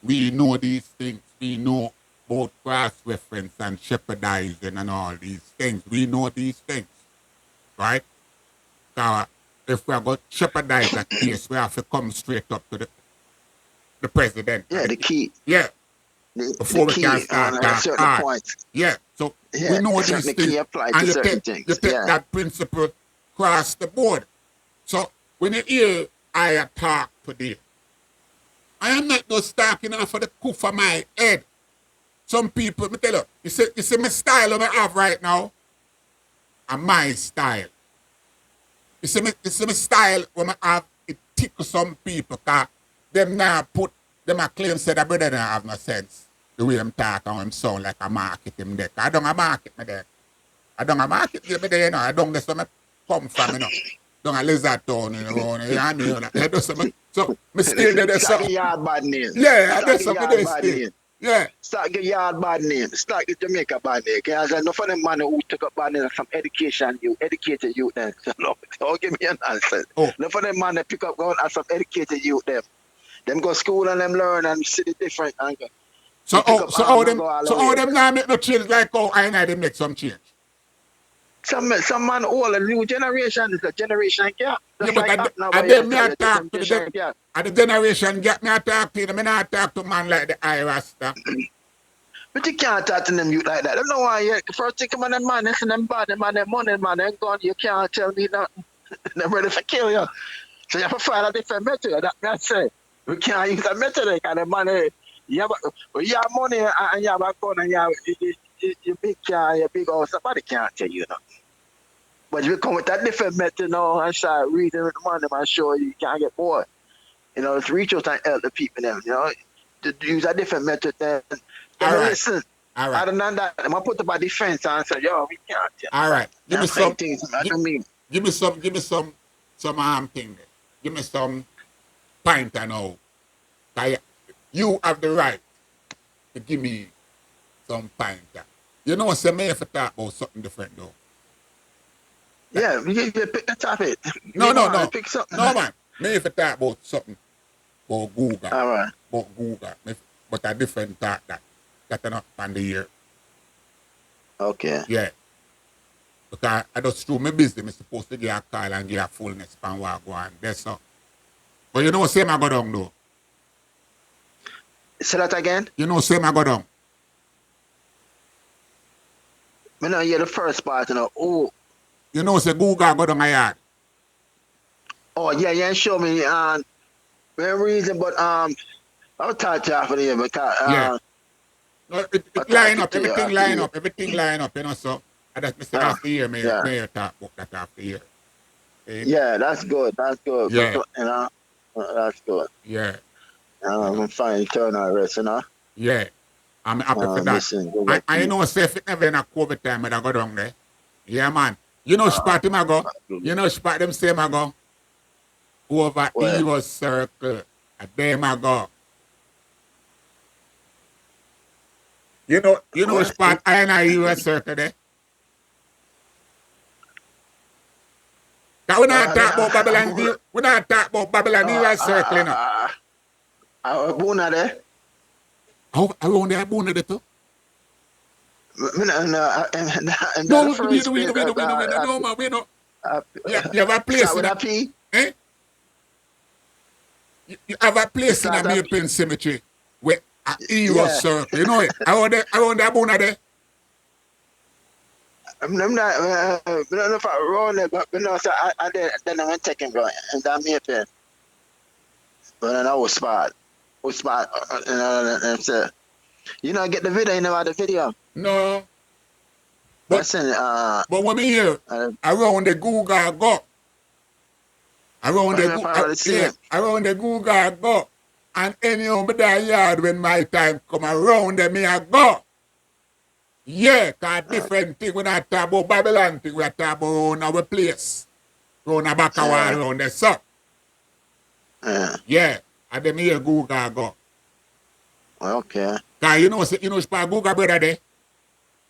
We know these things. We know about cross-reference and shepherdizing and all these things. We know these things, right? So if we are going to shepherdize a case, we have to come straight up to the president. Yeah, the key. Yeah. Before we can start that point. Yeah, so we know these things, and you take that principle across the board. So when you hear I talk today, I am not just talking off of the cuff of my head. Some people, me tell you see my style I have right now, and my style. You see my style when I have, it tickles some people, because them now them a claim say that brother don't have no sense. The way them talk and them sound like a market him there. I don't a market me there. I don't a market me there, you know. I don't that's where I come from, you know. Don't a lizard town, you know. You know me, you know. So me still there. Start yard bad name. Yeah, that's something there still. Yeah. Start get yard bad name. Start get Jamaica bad name. Because enough of them man who took up bad name from education, you educated youth then. Don't give me an answer. Enough of them man that pick up going as some educated youth them. Them go school and them learn and see the different angle. So all them now make no change like how I and I make some change. Some man all a new generation is a generation gap. Yeah, but I them me attack to the generation gap me attack to them. I not talk to man like the Irasta. But you can't talk to them youth like that. I don't know why yet. First thing come on them man, listen them bad, them man, them money, man, them gone. You can't tell me nothing. They're ready to kill you. So you have to find a different method. That's it. We can't use a method because the money, you have money and you have a gun and you your big car, your big house, somebody can't tell you nothing. But if you come with a different method, and start reading with the money, I'm sure you can't get bored. It's reach out and help the people them, to use a different method then All right. listen. All right. Other than that, I'm gonna put up a defense and say, yo, we can't tell All that. right. Give me That's my some. things, I Give, don't mean. give me some thing there. Give me some pointer now. You have the right to give me some pointer. You know, say me if I talk about something different though. Yeah, you pick the topic. No. Pick something. No, man. Me if I talk about something about Google. All right. About Google. But a different talk that not on the year. Okay. Yeah. Because I just through my business, I'm supposed to give a call and give a fullness pan what I go on. That's all. But you know, same I go down though. Say that again? You know, same I go down. Me not hear the first part, Oh. You know, say Google go down my yard. Oh, yeah, you ain't show me main reason, but I'll talk to you after here because Yeah. No, it I'll line talk up, to you everything after line here. up, everything line up, so I just Mr. Yeah, After year, may yeah. may talk about that after year. Eh? Yeah, that's good. That's good. Yeah. But, that's good. Yeah. I'm fine. Turn on rest, Yeah. I'm happy for that. Listen, go I, back to I you. know say if it never in a COVID time, I go down there. Yeah, man. You know spot him I go. You know spot them same I go. Over Where? Evo Circle. At them I go. You know What? spot I and Evo Circle there. Cause we not talk about Babylon. We not talk about Babylon Evo Circle, you know. Born there? How around there born there too? And No, the first we place. no, man, we know. You have a place Start in with a, a P. eh? You have a place in a Start a Maple Cemetery where a hero Yeah. circle. You know it? Around there, born there. I'm not know if I roll it, but so then I went taking going and I'm here pen. But then I was spot. And so get the video, about the video. No. Listen, But when me hear around the Google go. Around the Google go. And anyhow, but that yard when my time come around them, me I go. Yeah, cause different thing when I talk about Babylon thing, we are talking about around our place. Around the back of wall around the sun. Yeah. And them here Google go. Okay. Cause you know, Spa Google brother there.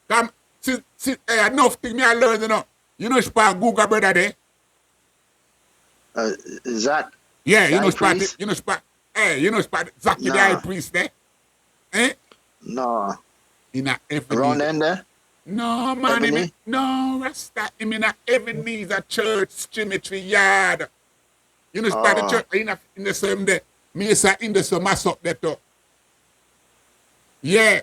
Come, see, enough thing me I learn, You know, Spa Google brother there. Zach. Yeah, you know Spa, Zach the high priest there. Eh? No. In a Around Ebenezer. there? No, man, no, Rasta, him in a Ebenezer church cemetery yard. You know, Spa the church in the same day. Me say in the same mass up there too. Yeah.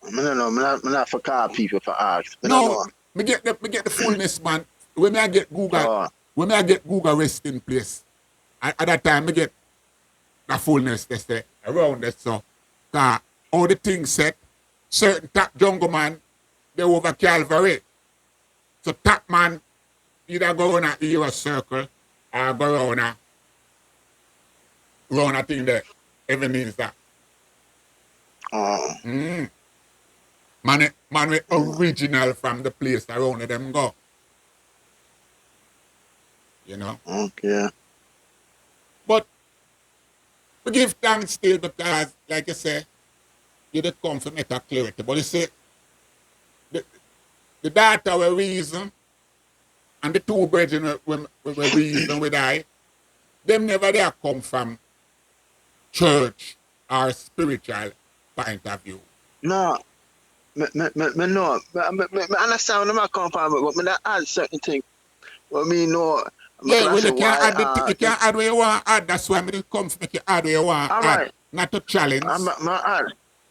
I'm not for call people for ask. No, me get the fullness, man. When I get Google rest in place, at that time me get the fullness that's there around that so. Cause all the things set, certain top jungle man, they over Calvary. So top man either go on a hero circle or go around a thing there. Every means that. Man we original from the place around them go. You know? Okay. But we give thanks still because, like I say, you did come for make a clarity. But you see, the daughter were reason and the two brethren were reason with I, them never there come from church or spiritual point of view. No. Me know. Me understand where I come from, but me not add certain things. What me know. Yeah, well, you can't add where you want to add. That's why I didn't come to make you add where you want to add. Right. Not to challenge. I'm add.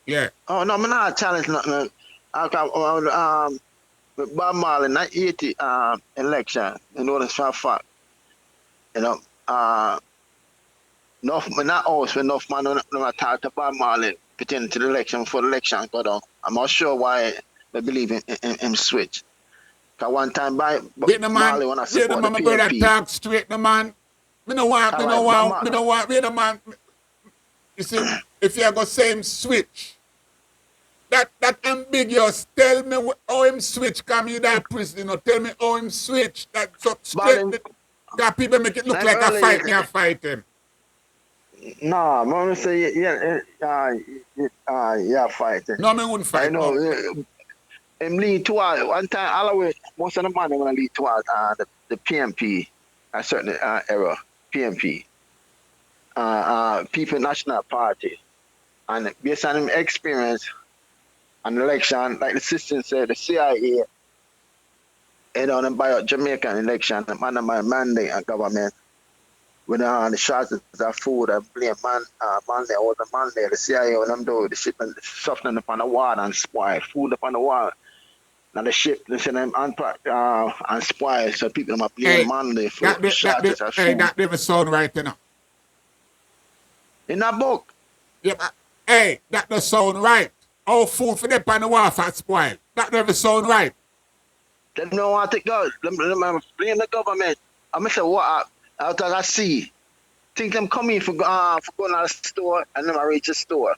Yeah. Oh, no, I'm not challenge nothing. Bob Marley, 1980 election, that's for a fact. Enough, not always enough man when I talk to Bob Marley pertaining to the election before the election got on. I'm not sure why they believe in switch. Cause one time Wait the man. Marley when I Wait the support the man, my brother PNP. talk straight the man. Me no want, All me no right, want, me no want, wait the man. You see, if you go same switch, that ambiguous. Tell me how him switch come in that prison. You know, tell me how him switch. That so straight. Marley, That people make it look I'm like a early. fight. Me a fight him. Nah, I'm gonna say yeah, fighting. No, me wouldn't I fight. know. No. Him lead towards one time. All the way, most of the money gonna lead towards the PMP, a certain era PMP, People National Party, and based on him experience an election, like the system said, the CIA, them buy out Jamaican election, the man of my mandate and government. When the shots of food and blame Monday or the Monday, the CIA when them do the shipment softening upon the water and spoil, food upon the water. Now the ship they send them unpacked and spoil, so people are blame Hey, Monday for shortage of hey, food. that never sound right, you know. In that book, Yeah, hey, that does sound right. All food for them on the warfare spoil. That never sound right. them don't want to go. Them blame the government. I'm say what out of the sea. Think them coming for going to the store and them reach the store.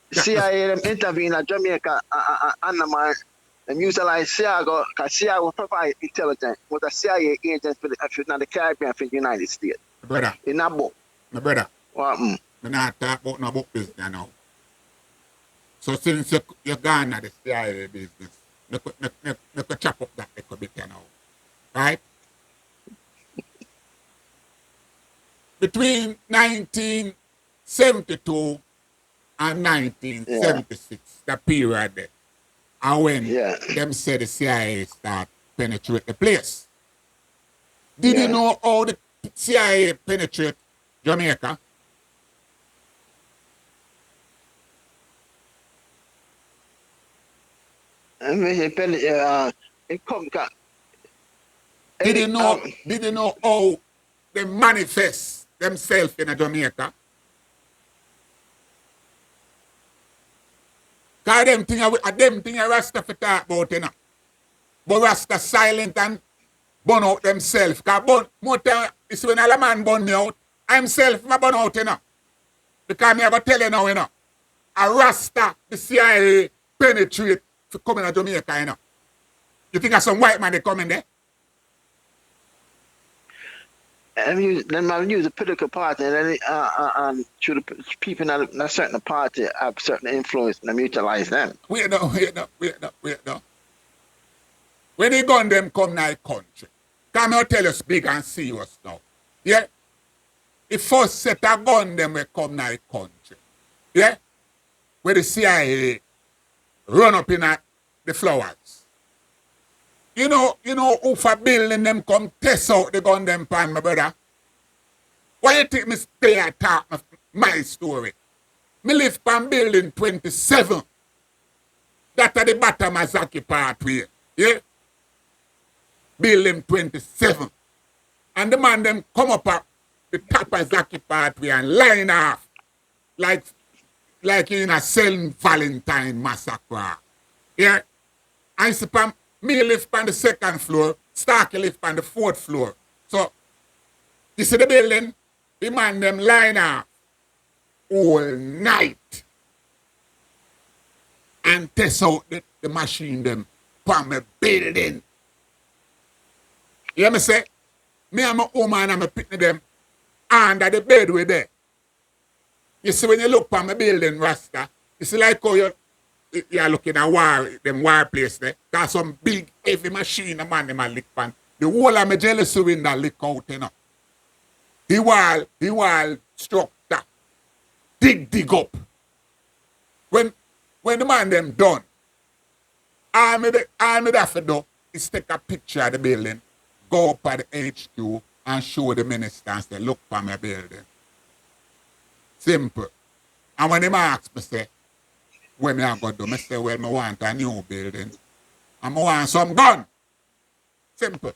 The That does, CIA them intervene in Jamaica and them utilize CIA because CIA will provide intelligence with a CIA agent for the Caribbean for the United States. brother, In that book. my brother, What happened? me not talk about no book business now. So since you're gone at the CIA business, me could chop up that little bit, you know. Right? Between 1972 and Yeah, 1976, the period there, and when yeah, them said the CIA start penetrate the place. Did you yeah. know how the CIA penetrate Jamaica? I mean, it come Did you any know? Did you know how they manifest themselves in Jamaica? Cause them thing a Rasta for talk about, you know. But Rasta silent and burn out themselves. Cause more time it's when a man burn me out, I himself my burn out, you know. Because me ever tell you now, you know. A Rasta, the CIA penetrate for coming to Jamaica, you know. You think there's some white man they coming there? then I use a political party and then should the people in a certain party have certain influence and utilize them. Wait no. When the gun them come to the country, come out tell us big and serious now. Yeah? The first set of gun them will come to the country. Yeah? Where the CIA run up in the flowers. You know who for building them come test out the gun them pan, my brother? Why you think me stay and talk my story? Me live pan building 27. That at the bottom of Zaki Pathway. Yeah? Building 27. And the man them come up at the top of Zaki Pathway and line off like in a St. Valentine massacre. Yeah? And see, me live on the second floor, Starkey live on the fourth floor. So, you see the building? The man them line off all night and test out the machine them from the building. You hear me say? Me and my woman and my picnic them under the bed with there. You see when you look from my building, Rasta, you see like how you're looking at them war place there. Got some big heavy machine the man them a lick pan. The whole of my jealousy window lick out, you know. The wall structure. Dig up. When the man them done, all me have to do is take a picture of the building, go up at the HQ and show the minister and say, look for my building. Simple. And when them ask me say, where me I go do, I say, well, I want a new building. And I want some gun. Simple.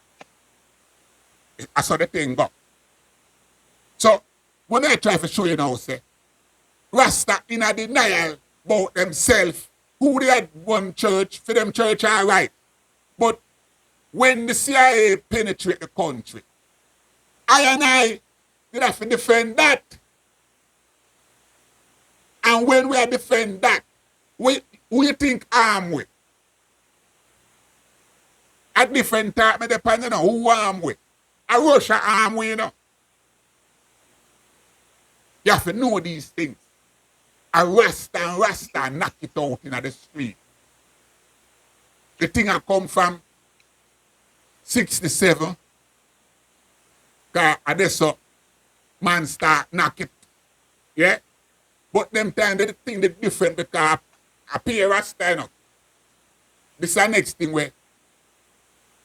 I saw the thing go. So, when I try to show you now, say, Rasta in a denial about themselves who they had one church, for them church all right. But when the CIA penetrate the country, I did have to defend that. And when we defend that, who you think arm with? At different time, depending on who arm with. A Russia arm with, you know. You have to know these things. A Rasta knock it out in the street. The thing I come from 67, because I just saw man start knock it. Yeah? But them time the thing is different because I pay Rasta, you know. This is the next thing where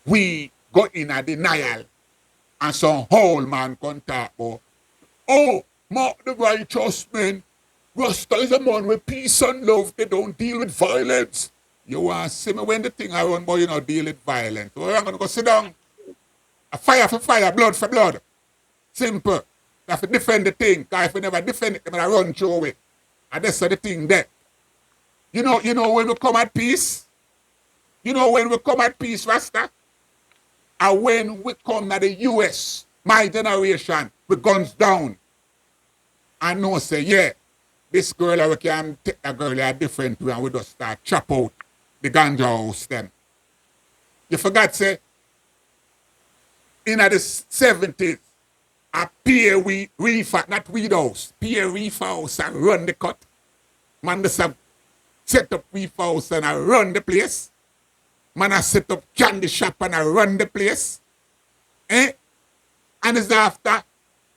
we go in a denial and some whole man can talk about, oh, Mark the righteous man. Rasta is a man with peace and love. They don't deal with violence. You want to see me when the thing I run, boy, you know, deal with violence. Well, I'm going to go sit down. A fire for fire, blood for blood. Simple. You have to defend the thing. Because if you never defend it, I'm going to run through it. And that's the thing there. You know when we come at peace? You know when we come at peace, Rasta? And when we come to the US, my generation, with guns down, I know say, yeah, this girl, we can take a girl a different way and we just start chop out the ganja house them. You forgot, say, in the 70s, a peer reefer, not weed house, peer reefer house and run the cut. Man, just have set up reefer house and I run the place. Man, I set up candy shop and I run the place. Eh? And it's after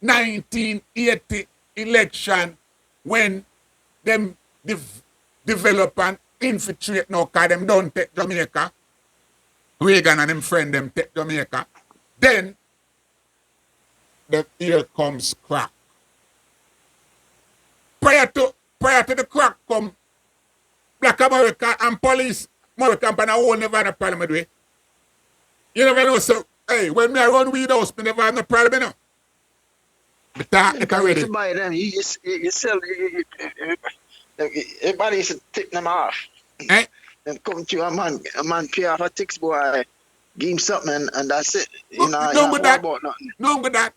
1980 election when them develop and infiltrate now because them don't take Jamaica. Reagan and them friend them take Jamaica. Then here comes crack. Prior to the crack come Black America and police American and I won't never have a problem with it. You never know, so hey, when me I run weed house, me never have no problem, you know. But it already. To buy them, you sell. Everybody used to tip them off. Eh? Then come to a man pay off a tax boy, give him something, and that's it. You know, no, but that, about nothing. no, but that,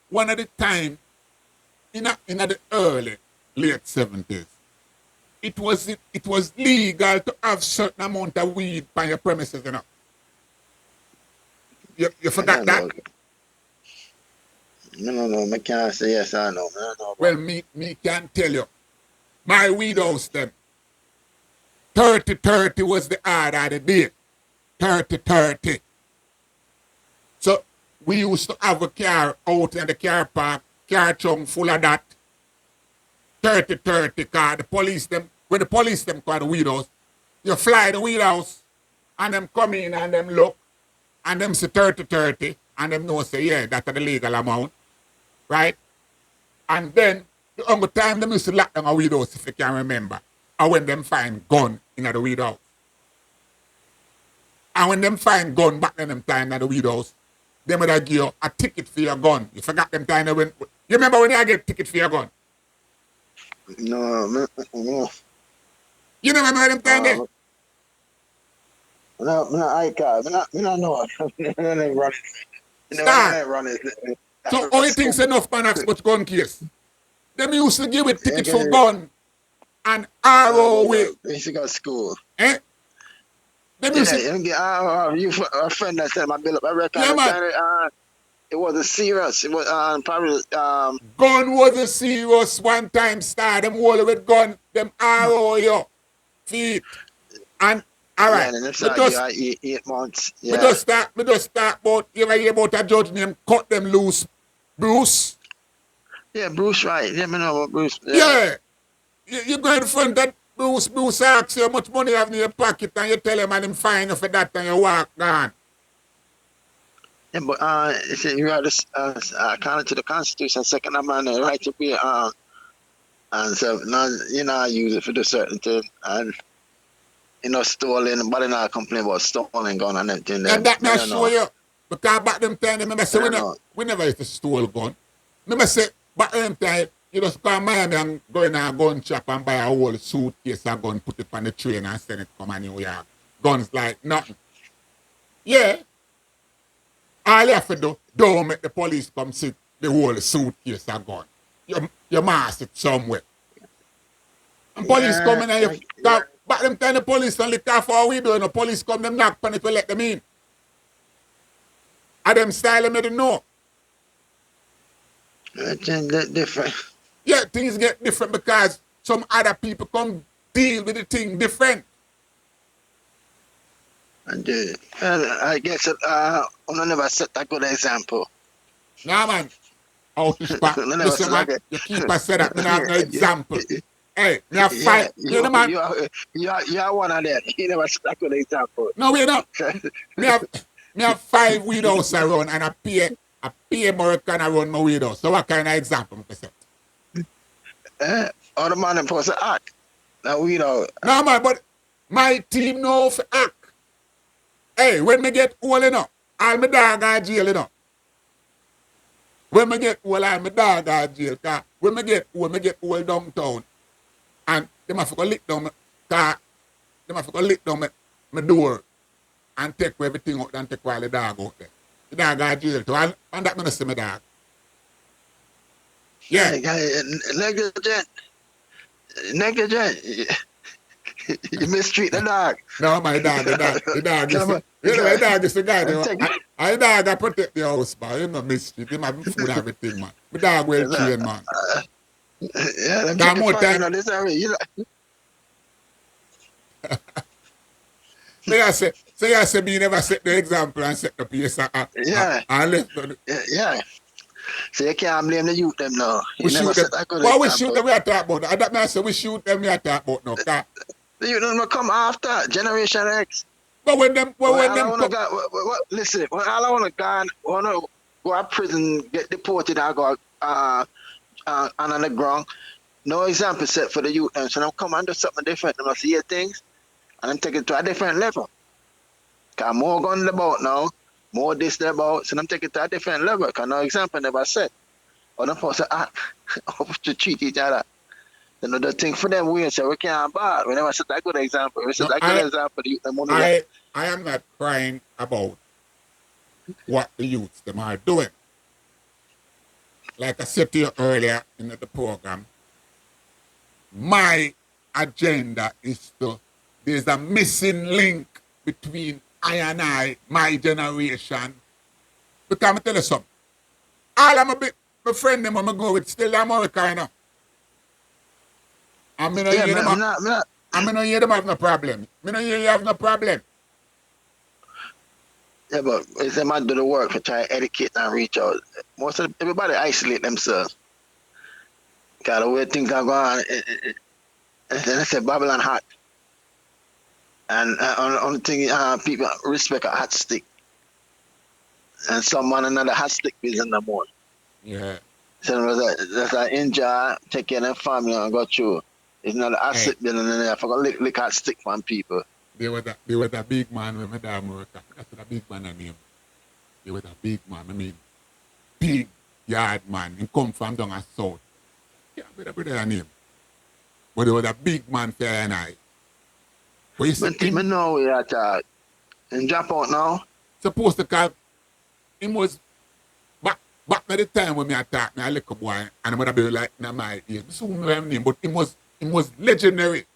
one at the time, in the early, late 70s, it was legal to have certain amount of weed on your premises, you know. You forgot that? No, I can't say yes or no. Well, me can tell you. My weed house, them, 30-30 was the order of the day. 30-30. So, we used to have a car out in the car park, car trunk full of that. 30-30 car. The police, them, when the police, them call the weed house, you fly the weed house, and them come in and them look, and them say 30-30, and them know say, yeah, that's the legal amount. Right? And then, the only time them used to lock down a weed house, if you can remember, or when them find gun in the weed house. And when them find gun back in them time in the weed house, them would give you a ticket for your gun. You forgot them time when, you remember when you get a ticket for your gun? No. You never remember them time there? No, I can't. I don't know. Start. So only things enough man ask but gun case. Them used to give it ticket for gun and arrow with. We used to go to school. Eh? Them used to... you a friend that said I built up a record. Yeah, man. It wasn't serious. It was probably gun wasn't serious one time star. Them all with gun, them arrow your feet. And alright. Yeah, just 8 months. Yeah. Me just start about you ever hear about a judge named cut them loose. Bruce? Yeah, Bruce, right. Yeah, me know about Bruce. Yeah. You go in front of Bruce asks you how much money you have in your pocket and you tell him and him fine you for that and you walk gone. Yeah, but you have this according to the Constitution, Second Amendment, right to be and so now you know I use it for the certain thing and stolen, but not complain about stolen gun and everything. And that not show you. Because back them time, remember say we never used to steal gun. Remember say back them time, You just come Miami and go in a gun shop and buy a whole suitcase of gun, put it on the train and send it come to New York. Guns like nothing. Yeah. All you have to do, don't make the police come see the whole suitcase of gun. You mask it somewhere. And police come Yeah, in and you back them time the police and look off how we doing. The police come, them knock on it to let them in. And them style them don't know. things get different. Yeah, things get different because some other people come deal with the thing different. And I guess I never set a good example. Nah, man. Out the spot. I never Listen, set man. like You keep a set up. Me have no example. Hey, me have yeah, five. You know, man. you are one of them. You never set a good example. No, we not. Me have 5 widows around and I pay American around my widows. So what kind of example I set? All the man supposed to act. Now we know. No, man, but my team know for act. Hey, when me get old enough, all my dog are jail enough. When me get old, all my dog are jail. Cause when me get old downtown. And them have to go lick down my car. Them have to go lick down my door and take everything out and take while the dog out there. The dog are jail too. And that me not see my dog. Yeah. Negligent. You mistreat the dog. No, my dog, the dog is the dog is the guy. The dog I protect the house, man. Him not mistreat. Him have food and everything, man. The dog well trained, man. Yeah, that more time. So you say me never set the example and set the pace and left. Yeah. So you can't blame the youth them now. We shoot them. Well, we shoot them we are talking about. That man say we shoot them we are talking about now. The youth them come after Generation X. But when them listen, when all I wanna go to prison, get deported, I go on the ground. No example set for the youth them. So I'm come and do something different. Them see things and I'm taking it to a different level. Cause more guns about now, more this about, so I'm taking it to a different level. Cause no example never set. Or them supposed to act to treat each other. Another thing for them we say we can't bad. We never set a good example. We set a good example the youth them money. I am not crying about what the youths them are doing. Like I said to you earlier in the program, my agenda is there's a missing link between I and my generation. Because I'm tell you something. All of my friend them I'm go with still America, you know. And me no hear them have no problem. Me no hear you have no problem. Yeah, but it's them man do the work for trying to educate and reach out. Everybody isolate themselves. Because the way things are going, and then they say Babylon hot. And only thing people respect a hot stick. And someone another hot stick isn't no more. Yeah. So that's an injury, take care of their family and go through. It's not an asset building in there. I forgot lick hot stick from people. They were the big man with my dad work. That's the big man name. They were the big man. I mean, big yard man. He come from down south. Yeah, but their name. But they were the big man for and I. But you see, I know we are at in Japan now. Supposed to call him was back at the time when me attack me a little boy and I'm gonna be like in my age. So name, but it was legendary.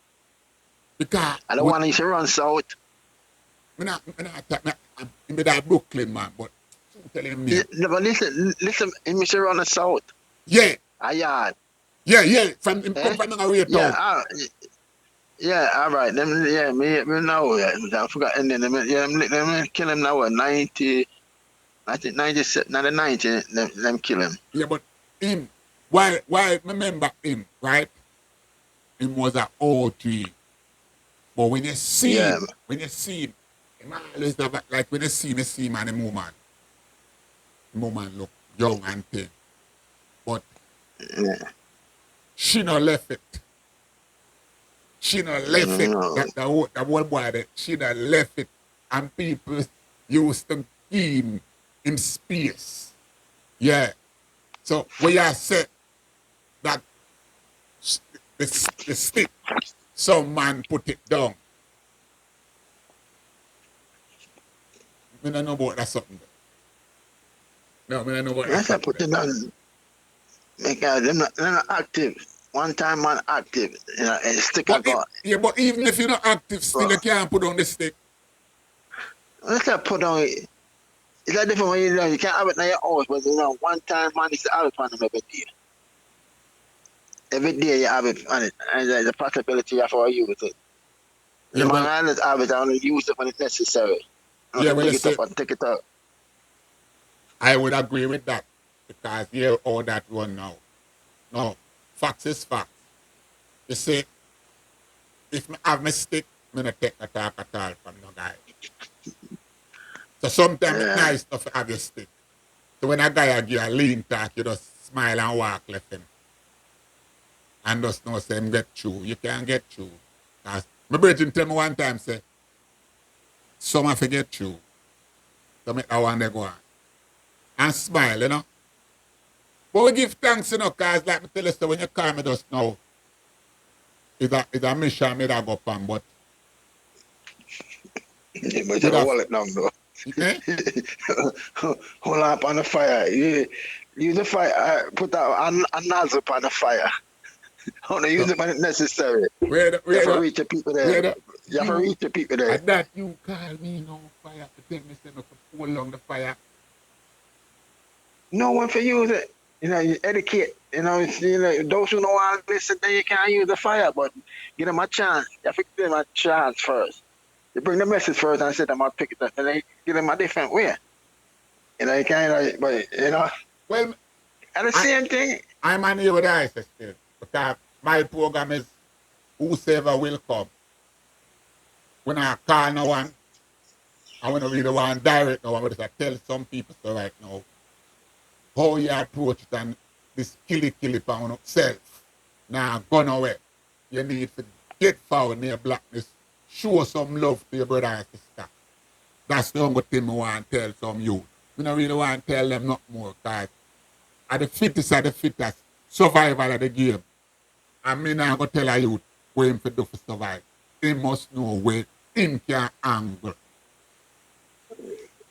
Because I don't want to run south. I'm not attack me. I'm that Brooklyn man, but tell him name. Yeah, but listen, he must run the south. Yeah. A yard. Yeah. From him come from a way town. Yeah, all right. Me know. I forgot. And then them kill him now. 90, I think 97, 90. Them kill him. Yeah, but him. Why? Remember him, right? Him was an OG. But when you see him, him always have, like when you see him and the woman look young and thin. But she not left it. She not left it. That the whole boy that she not left it. And people used to give him space. Yeah. So when you say that the stick. Some man put it down. I don't know about that something. No, I don't know about I that said something. put it down. Because they're not active. One time man active, and stick I But got. but even if you're not active, still But you can't put on the stick. let's not put on. It's like different when you can't have it in your house, but one time man is to have it on them every day. Every day you have it on it, and there's a possibility you have to use it. The Yeah, man well, I just have it, I only use it when it's necessary. Not yeah, to well, dig you it up see, and take it out. I would agree with that because yeah, all that one now. No, facts is facts. You see, if I have my stick, I'm not take a talk at all from no guy. So sometimes it's Yeah. nice to have your stick. So when a guy give you a lean talk, you just smile and walk left him. And just know say him get through. You can't get through. Cause my brother tell me one time say, some have to get through. So make that one they go on. And smile, you know. But we give thanks, you know, cause like me tell you, so when you call me just now, it's a mission me that go on, but You must with have a hold it down though. eh? Hold up on the fire. Use the fire. Put a nozzle on the fire. Only use So it when it's necessary. You have where to the reach the people there. where the You have to you reach the people there. at that you call me no fire to tell me say no to pull along the fire. No one for use it. You educate. Those who know how to listen, then you can't use the fire, but give them a chance. You have to give them a chance first. You bring the message first and say them I'll pick it up, and then you give them a different way. You can't, but Well and the I same thing. I'm on here with the ISIS still. Because my program is whosoever will come. When I call no one, I want to really want direct no one, but I tell some people so right now how you approach it and this killy pound self. Now gone away. You need to get forward near blackness. Show some love to your brother and sister. That's the only thing I want to tell some youth. I don't really want to tell them not more because the fittest are the fittest. Survival of the game. And me now go tell a youth what him to do for survive. He must know where him can angle.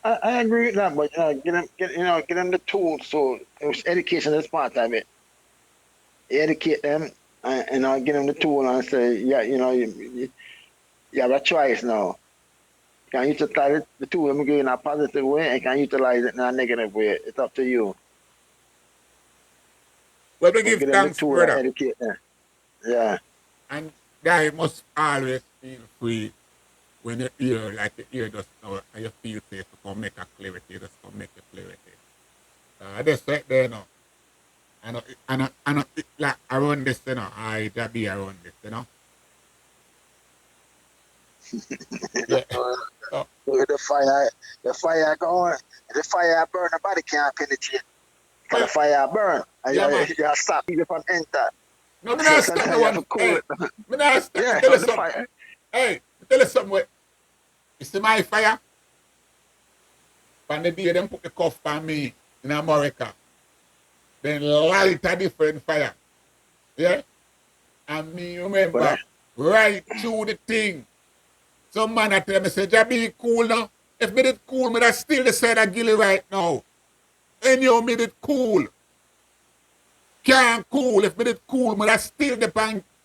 I agree with that, but get them the tools. So education is part of it. You educate them, and I give them the tool and say, yeah, you have a choice now. You can utilize the tool and in a positive way, and can utilize it in a negative way. It's up to you. Well, we But give give them the thanks, tool and brother. educate them. Yeah. And guy must always feel free when you hear, like you hear just now, and you feel safe to come make a clarity, just come make a clarity. Just right there now. Like around this, I just be around this, Yeah. So, With the fire going, the fire burn, nobody can't penetrate. Because well, the fire burn, and yeah, man. you stop people from enter. No, me So not stop no sometimes you have one. to cool Hey, it. me not stop. Me Yeah, tell you the something. fire. Hey, me tell you something. You see my fire? From the day them put the cuff on me in America, then light a different fire. Yeah? And me But remember right through the thing. Some man I tell me say, "Jah be cool now. If me did cool, me that still the side of Gilly right now. Anyhow, me did cool. Can't cool. If me did cool, me that still the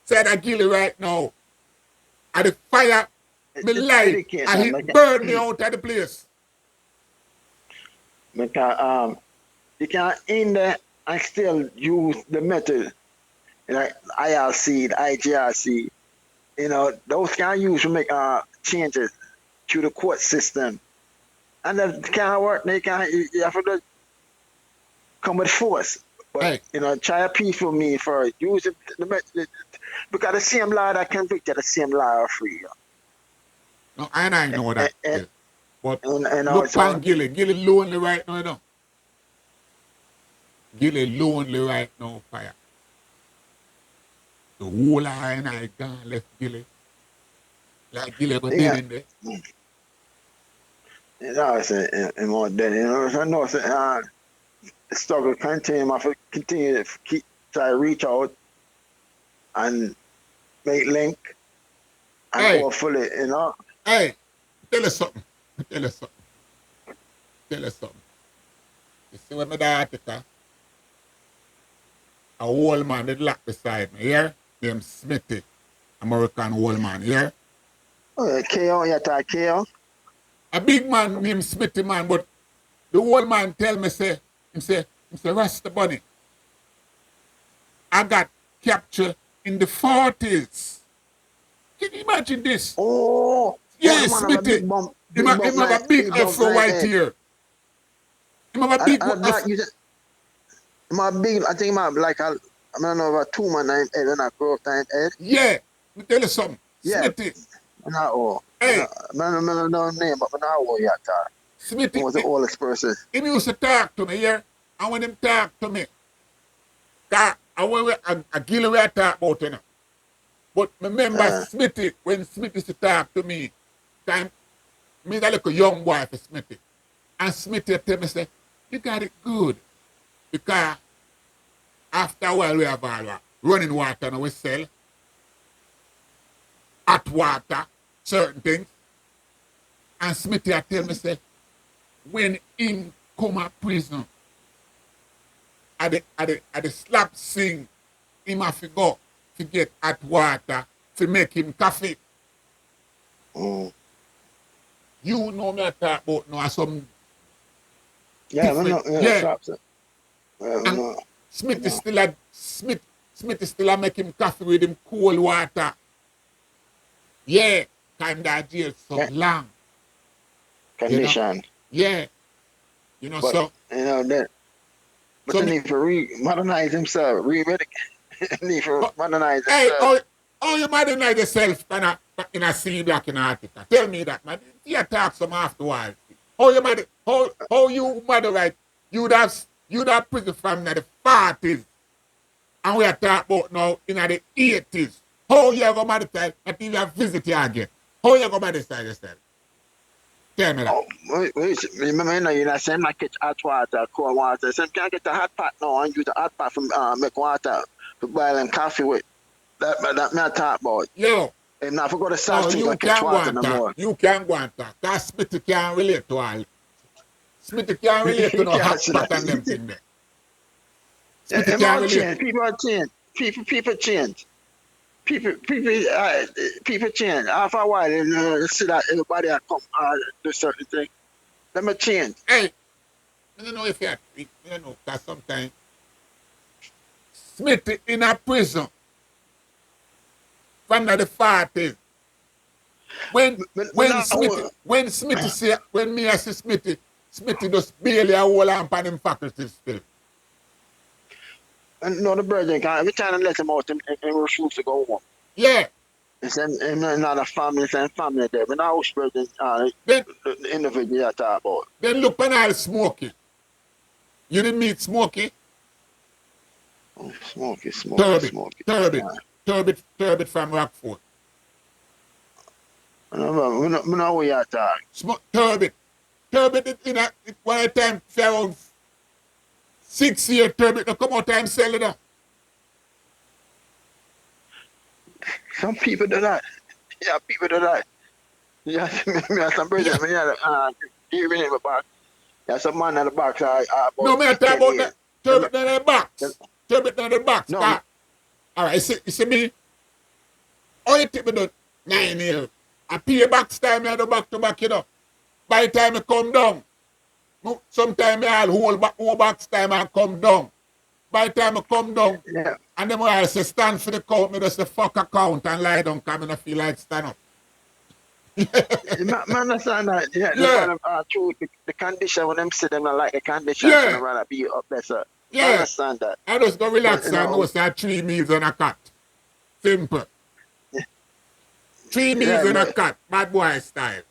side of Gilly right now. And the fire, me it's light, etiquette and now. it burn me out of the place. Because you can in there and still use the method, like IRC, the IGRC. Those can use to make changes to the court system. And that can't work, they can't, you have to come with force. But, Hey, try a peaceful mean for use the method. Because the same law that convict you, the same law will free you. no, I know And, that still. But look so pan Gilly. Gilly lonely right now, Gilly lonely right now, fire. The whole of I gone left Gilly. Like Gilly go dead yeah, in there. it's more than so I know the struggle continue. I have to continue to try to reach out and make link and Hey, hopefully, hey, tell us something. Tell us something. Tell us something. You see when my daughter, a old man did lock beside me, here, named Smithy, American old man, here. KO, you talk KO? A big man named Smithy man, but the old man tell me, him say, Rasta Bunny, I got captured in the 40s. Can you imagine this? The Yeah, man have a Smithy. big bump, Him have a big big bump afro like white head. hair. Him have a big And black, afro. my big, I think my like I don't know about 2 man head and I grow up time head. Yeah, let me tell you something. Yeah, Smithy. not all. Hey, I don't know name, but I know all you talk. He Smithy, was the oldest person. he used to talk to me, yeah? And when him talk to me, I give away talk about it now. But remember Uh, Smithy, when Smithy used to talk to me, time, me that little young boy for Smithy. And Smithy tell me, say, you got it good. Because after a while we have all running water and we sell hot water, certain things. And Smithy tell me, say, when him come out prison, at the slap sing, him have to go to get hot water to make him coffee. mm. You know me I talk about now some Yeah, we different. know. Yeah, Yeah. slaps it. Yeah, we And know. Smith We is know. still a Smith is still a make him coffee with him cold water. Yeah. Time that jail so Yeah, long. You know? condition. Yeah. But So that. But so they me need to modernize himself. Need to oh, modernize hey, himself. oh you modernize yourself in a C black in Arctica. Tell me that, man. You talk some afterwards. How you modernize you'd have prison from the 40s. And we are talking about now in the 80s. How you go to decide that you have visit you again? How you go to decide yourself? Tell me that. Remember, you're not saying I catch hot water, cold water. So you can't get a hot pot now and use the hot pot from make water to boil and coffee with. That me I talk about. Yo, And now if I go to no, South Street, I you catch can't go water and no talk. more. You can't go and talk. Because Smitty can't relate to all. Smitty can't relate to You no can't hot say pot that. and them thing there. Smitty It can't all relate. change. People are change. People change. People change. After a while, you see that everybody come do certain things. Let me change. Hey, I don't know if you don't know, because sometimes Smitty in a prison from the 40s. When Smitty say, when me I see Smitty just barely a hold on for them faculties still. And no, the brother can every time I let him out, and refuse to go home. Yeah. And then another family, and family there. But now, brother, Then the individual you talk about. then look on all Smokey. You didn't meet Smokey? Oh, smoky, smoky, Turbit, smoky. Turbit, Turbit from Rockford. I don't know, we know what you talk. Turbit. Turbit in a one time around 6 years Turbit to come out and sell it up. Some people do that. Yeah, people do that. Yeah, me have some Yeah. brother, me have even in the box. Yeah, some man in the box No about man talk 10 about years. that. Turbit in the Them- box. Turbit in the box. No, All right, you see me? All you take me done 9 years. I pay box time I do back to back, By the time I come down, sometimes I whole box time I come down. By the time I come down, yeah. and then I say stand for the count, me just the fuck account and lie down because I don't feel like stand up. Man, understand that. Yeah, the Yeah, man, true, the condition when them see them not like the condition, so they yeah, rather be up there, sir. I yeah. understand that. I just go But, relax and know say 3 meals and a cat. Simple. 3 meals yeah, and a cat. Bad boy style.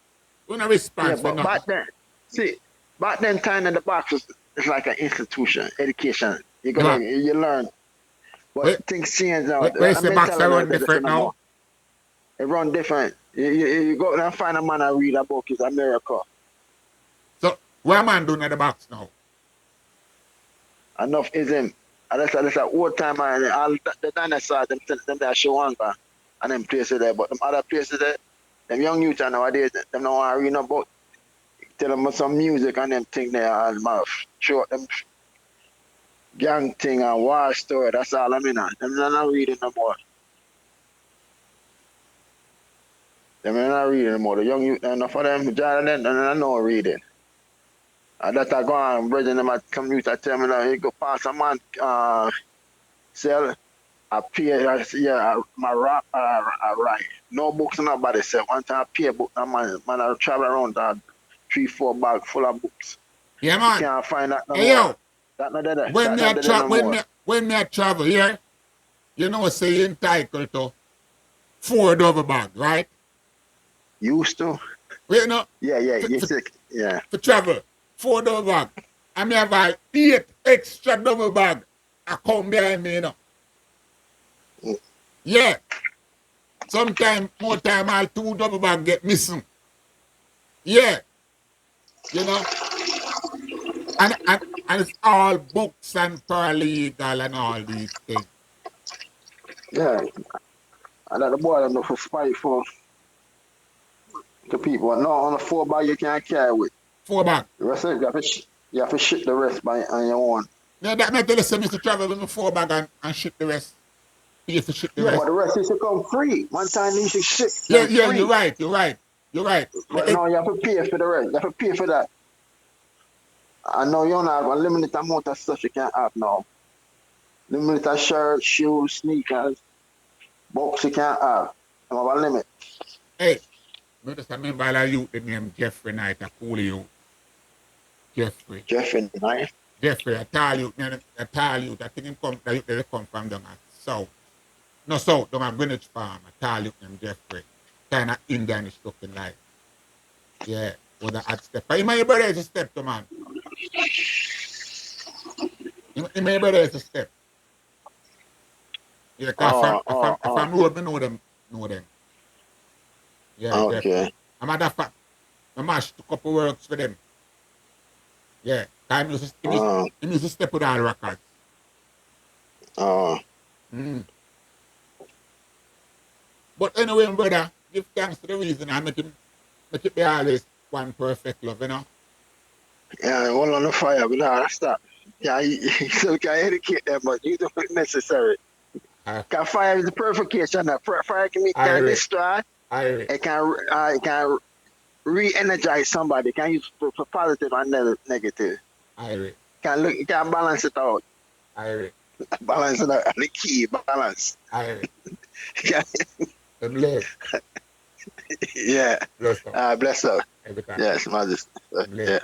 You no response for but back nothing. then, see, back then, time in the box was it's like an institution, education. Yeah. You learn, but Wait, things change now. where's I'm the not box telling run them this different no now? more. It run different. You go and find a man and read a book. It's America. So, what am I doing at the box now? Enough ism, That's an old time and all the dinosaurs them there Shawanga and them places there. But them other places there, them young youth nowadays, them don't want to read about tell them some music and them thing there and mouth. Show them gang thing and war story. That's all I mean. Them not reading no more. Them not reading no more. The young youth enough of them, John and them, they're not reading. And that I go on, brethren, them at commute, I tell me now, you go pass a man, sell a pay, my rap, right. No books, nobody sell. One time I pay a book, man, I travel around 3-4 bag full of books. Yeah, You man. can't find that no Hey, more. yo. That not there. When That me a not there no more. when me a travel here, you know, say you entitled to 4 double bag, right? Used to? You know, Yeah, you sick. Yeah. for travel, 4 double bag. I me have like 8 extra double bag. I come behind me, you know. Mm. Yeah. Sometimes, more time, all 2 double bag get missing. Yeah. You know. And it's all books and paralegal and all these things. Yeah. And that the boy them for fight for the people. No, on the 4 bag you can't carry with. 4 bag. The rest of it, you have to shit the rest by on your own. Yeah, that meant to Mr. Travel with my 4 bag and ship the rest. You have to ship the Yeah, rest. but the rest used to come free. One time you should shit Yeah, them yeah, free. you're right. But now you have to pay for the rest. You have to pay for that. I know you don't have a limited amount of stuff you can have now. Limited shirts, shoes, sneakers, books you can't have. You have a limit. Hey, me just remember a youth the name Jeffrey Knight, a cool youth. Jeffrey. Jeffrey, right? Jeffrey, a tall youth, a tall youth. I think him come, the youth they come from down at south. No, south, down at Greenwich Farm. A tall youth named Jeffrey. Kind of Indianish looking like. Yeah, with a hot step. But him and your brother is a step to man. Him and your brother is a step. Yeah, cause from road, me know them. Yeah, Okay. Jeffrey. I'm at that fact. I mashed a couple works for them. Yeah. Time he used to step with all records. Uh, Mm. But anyway, brother, give thanks to the reason I make it be always one perfect love, you know? yeah, all on the fire, but now that's that. Yeah, so can educate them, but you don't necessary. I, Cause fire is the purification. Fire can I, destroy. I, It can re-energize somebody. It can use for positive and negative. I, It can balance it out. I, Balance it out. The key balance. I, Yeah. them live. Yeah. Bless them. Bless her. Every time. Yes, Majesty. Them live. Yeah.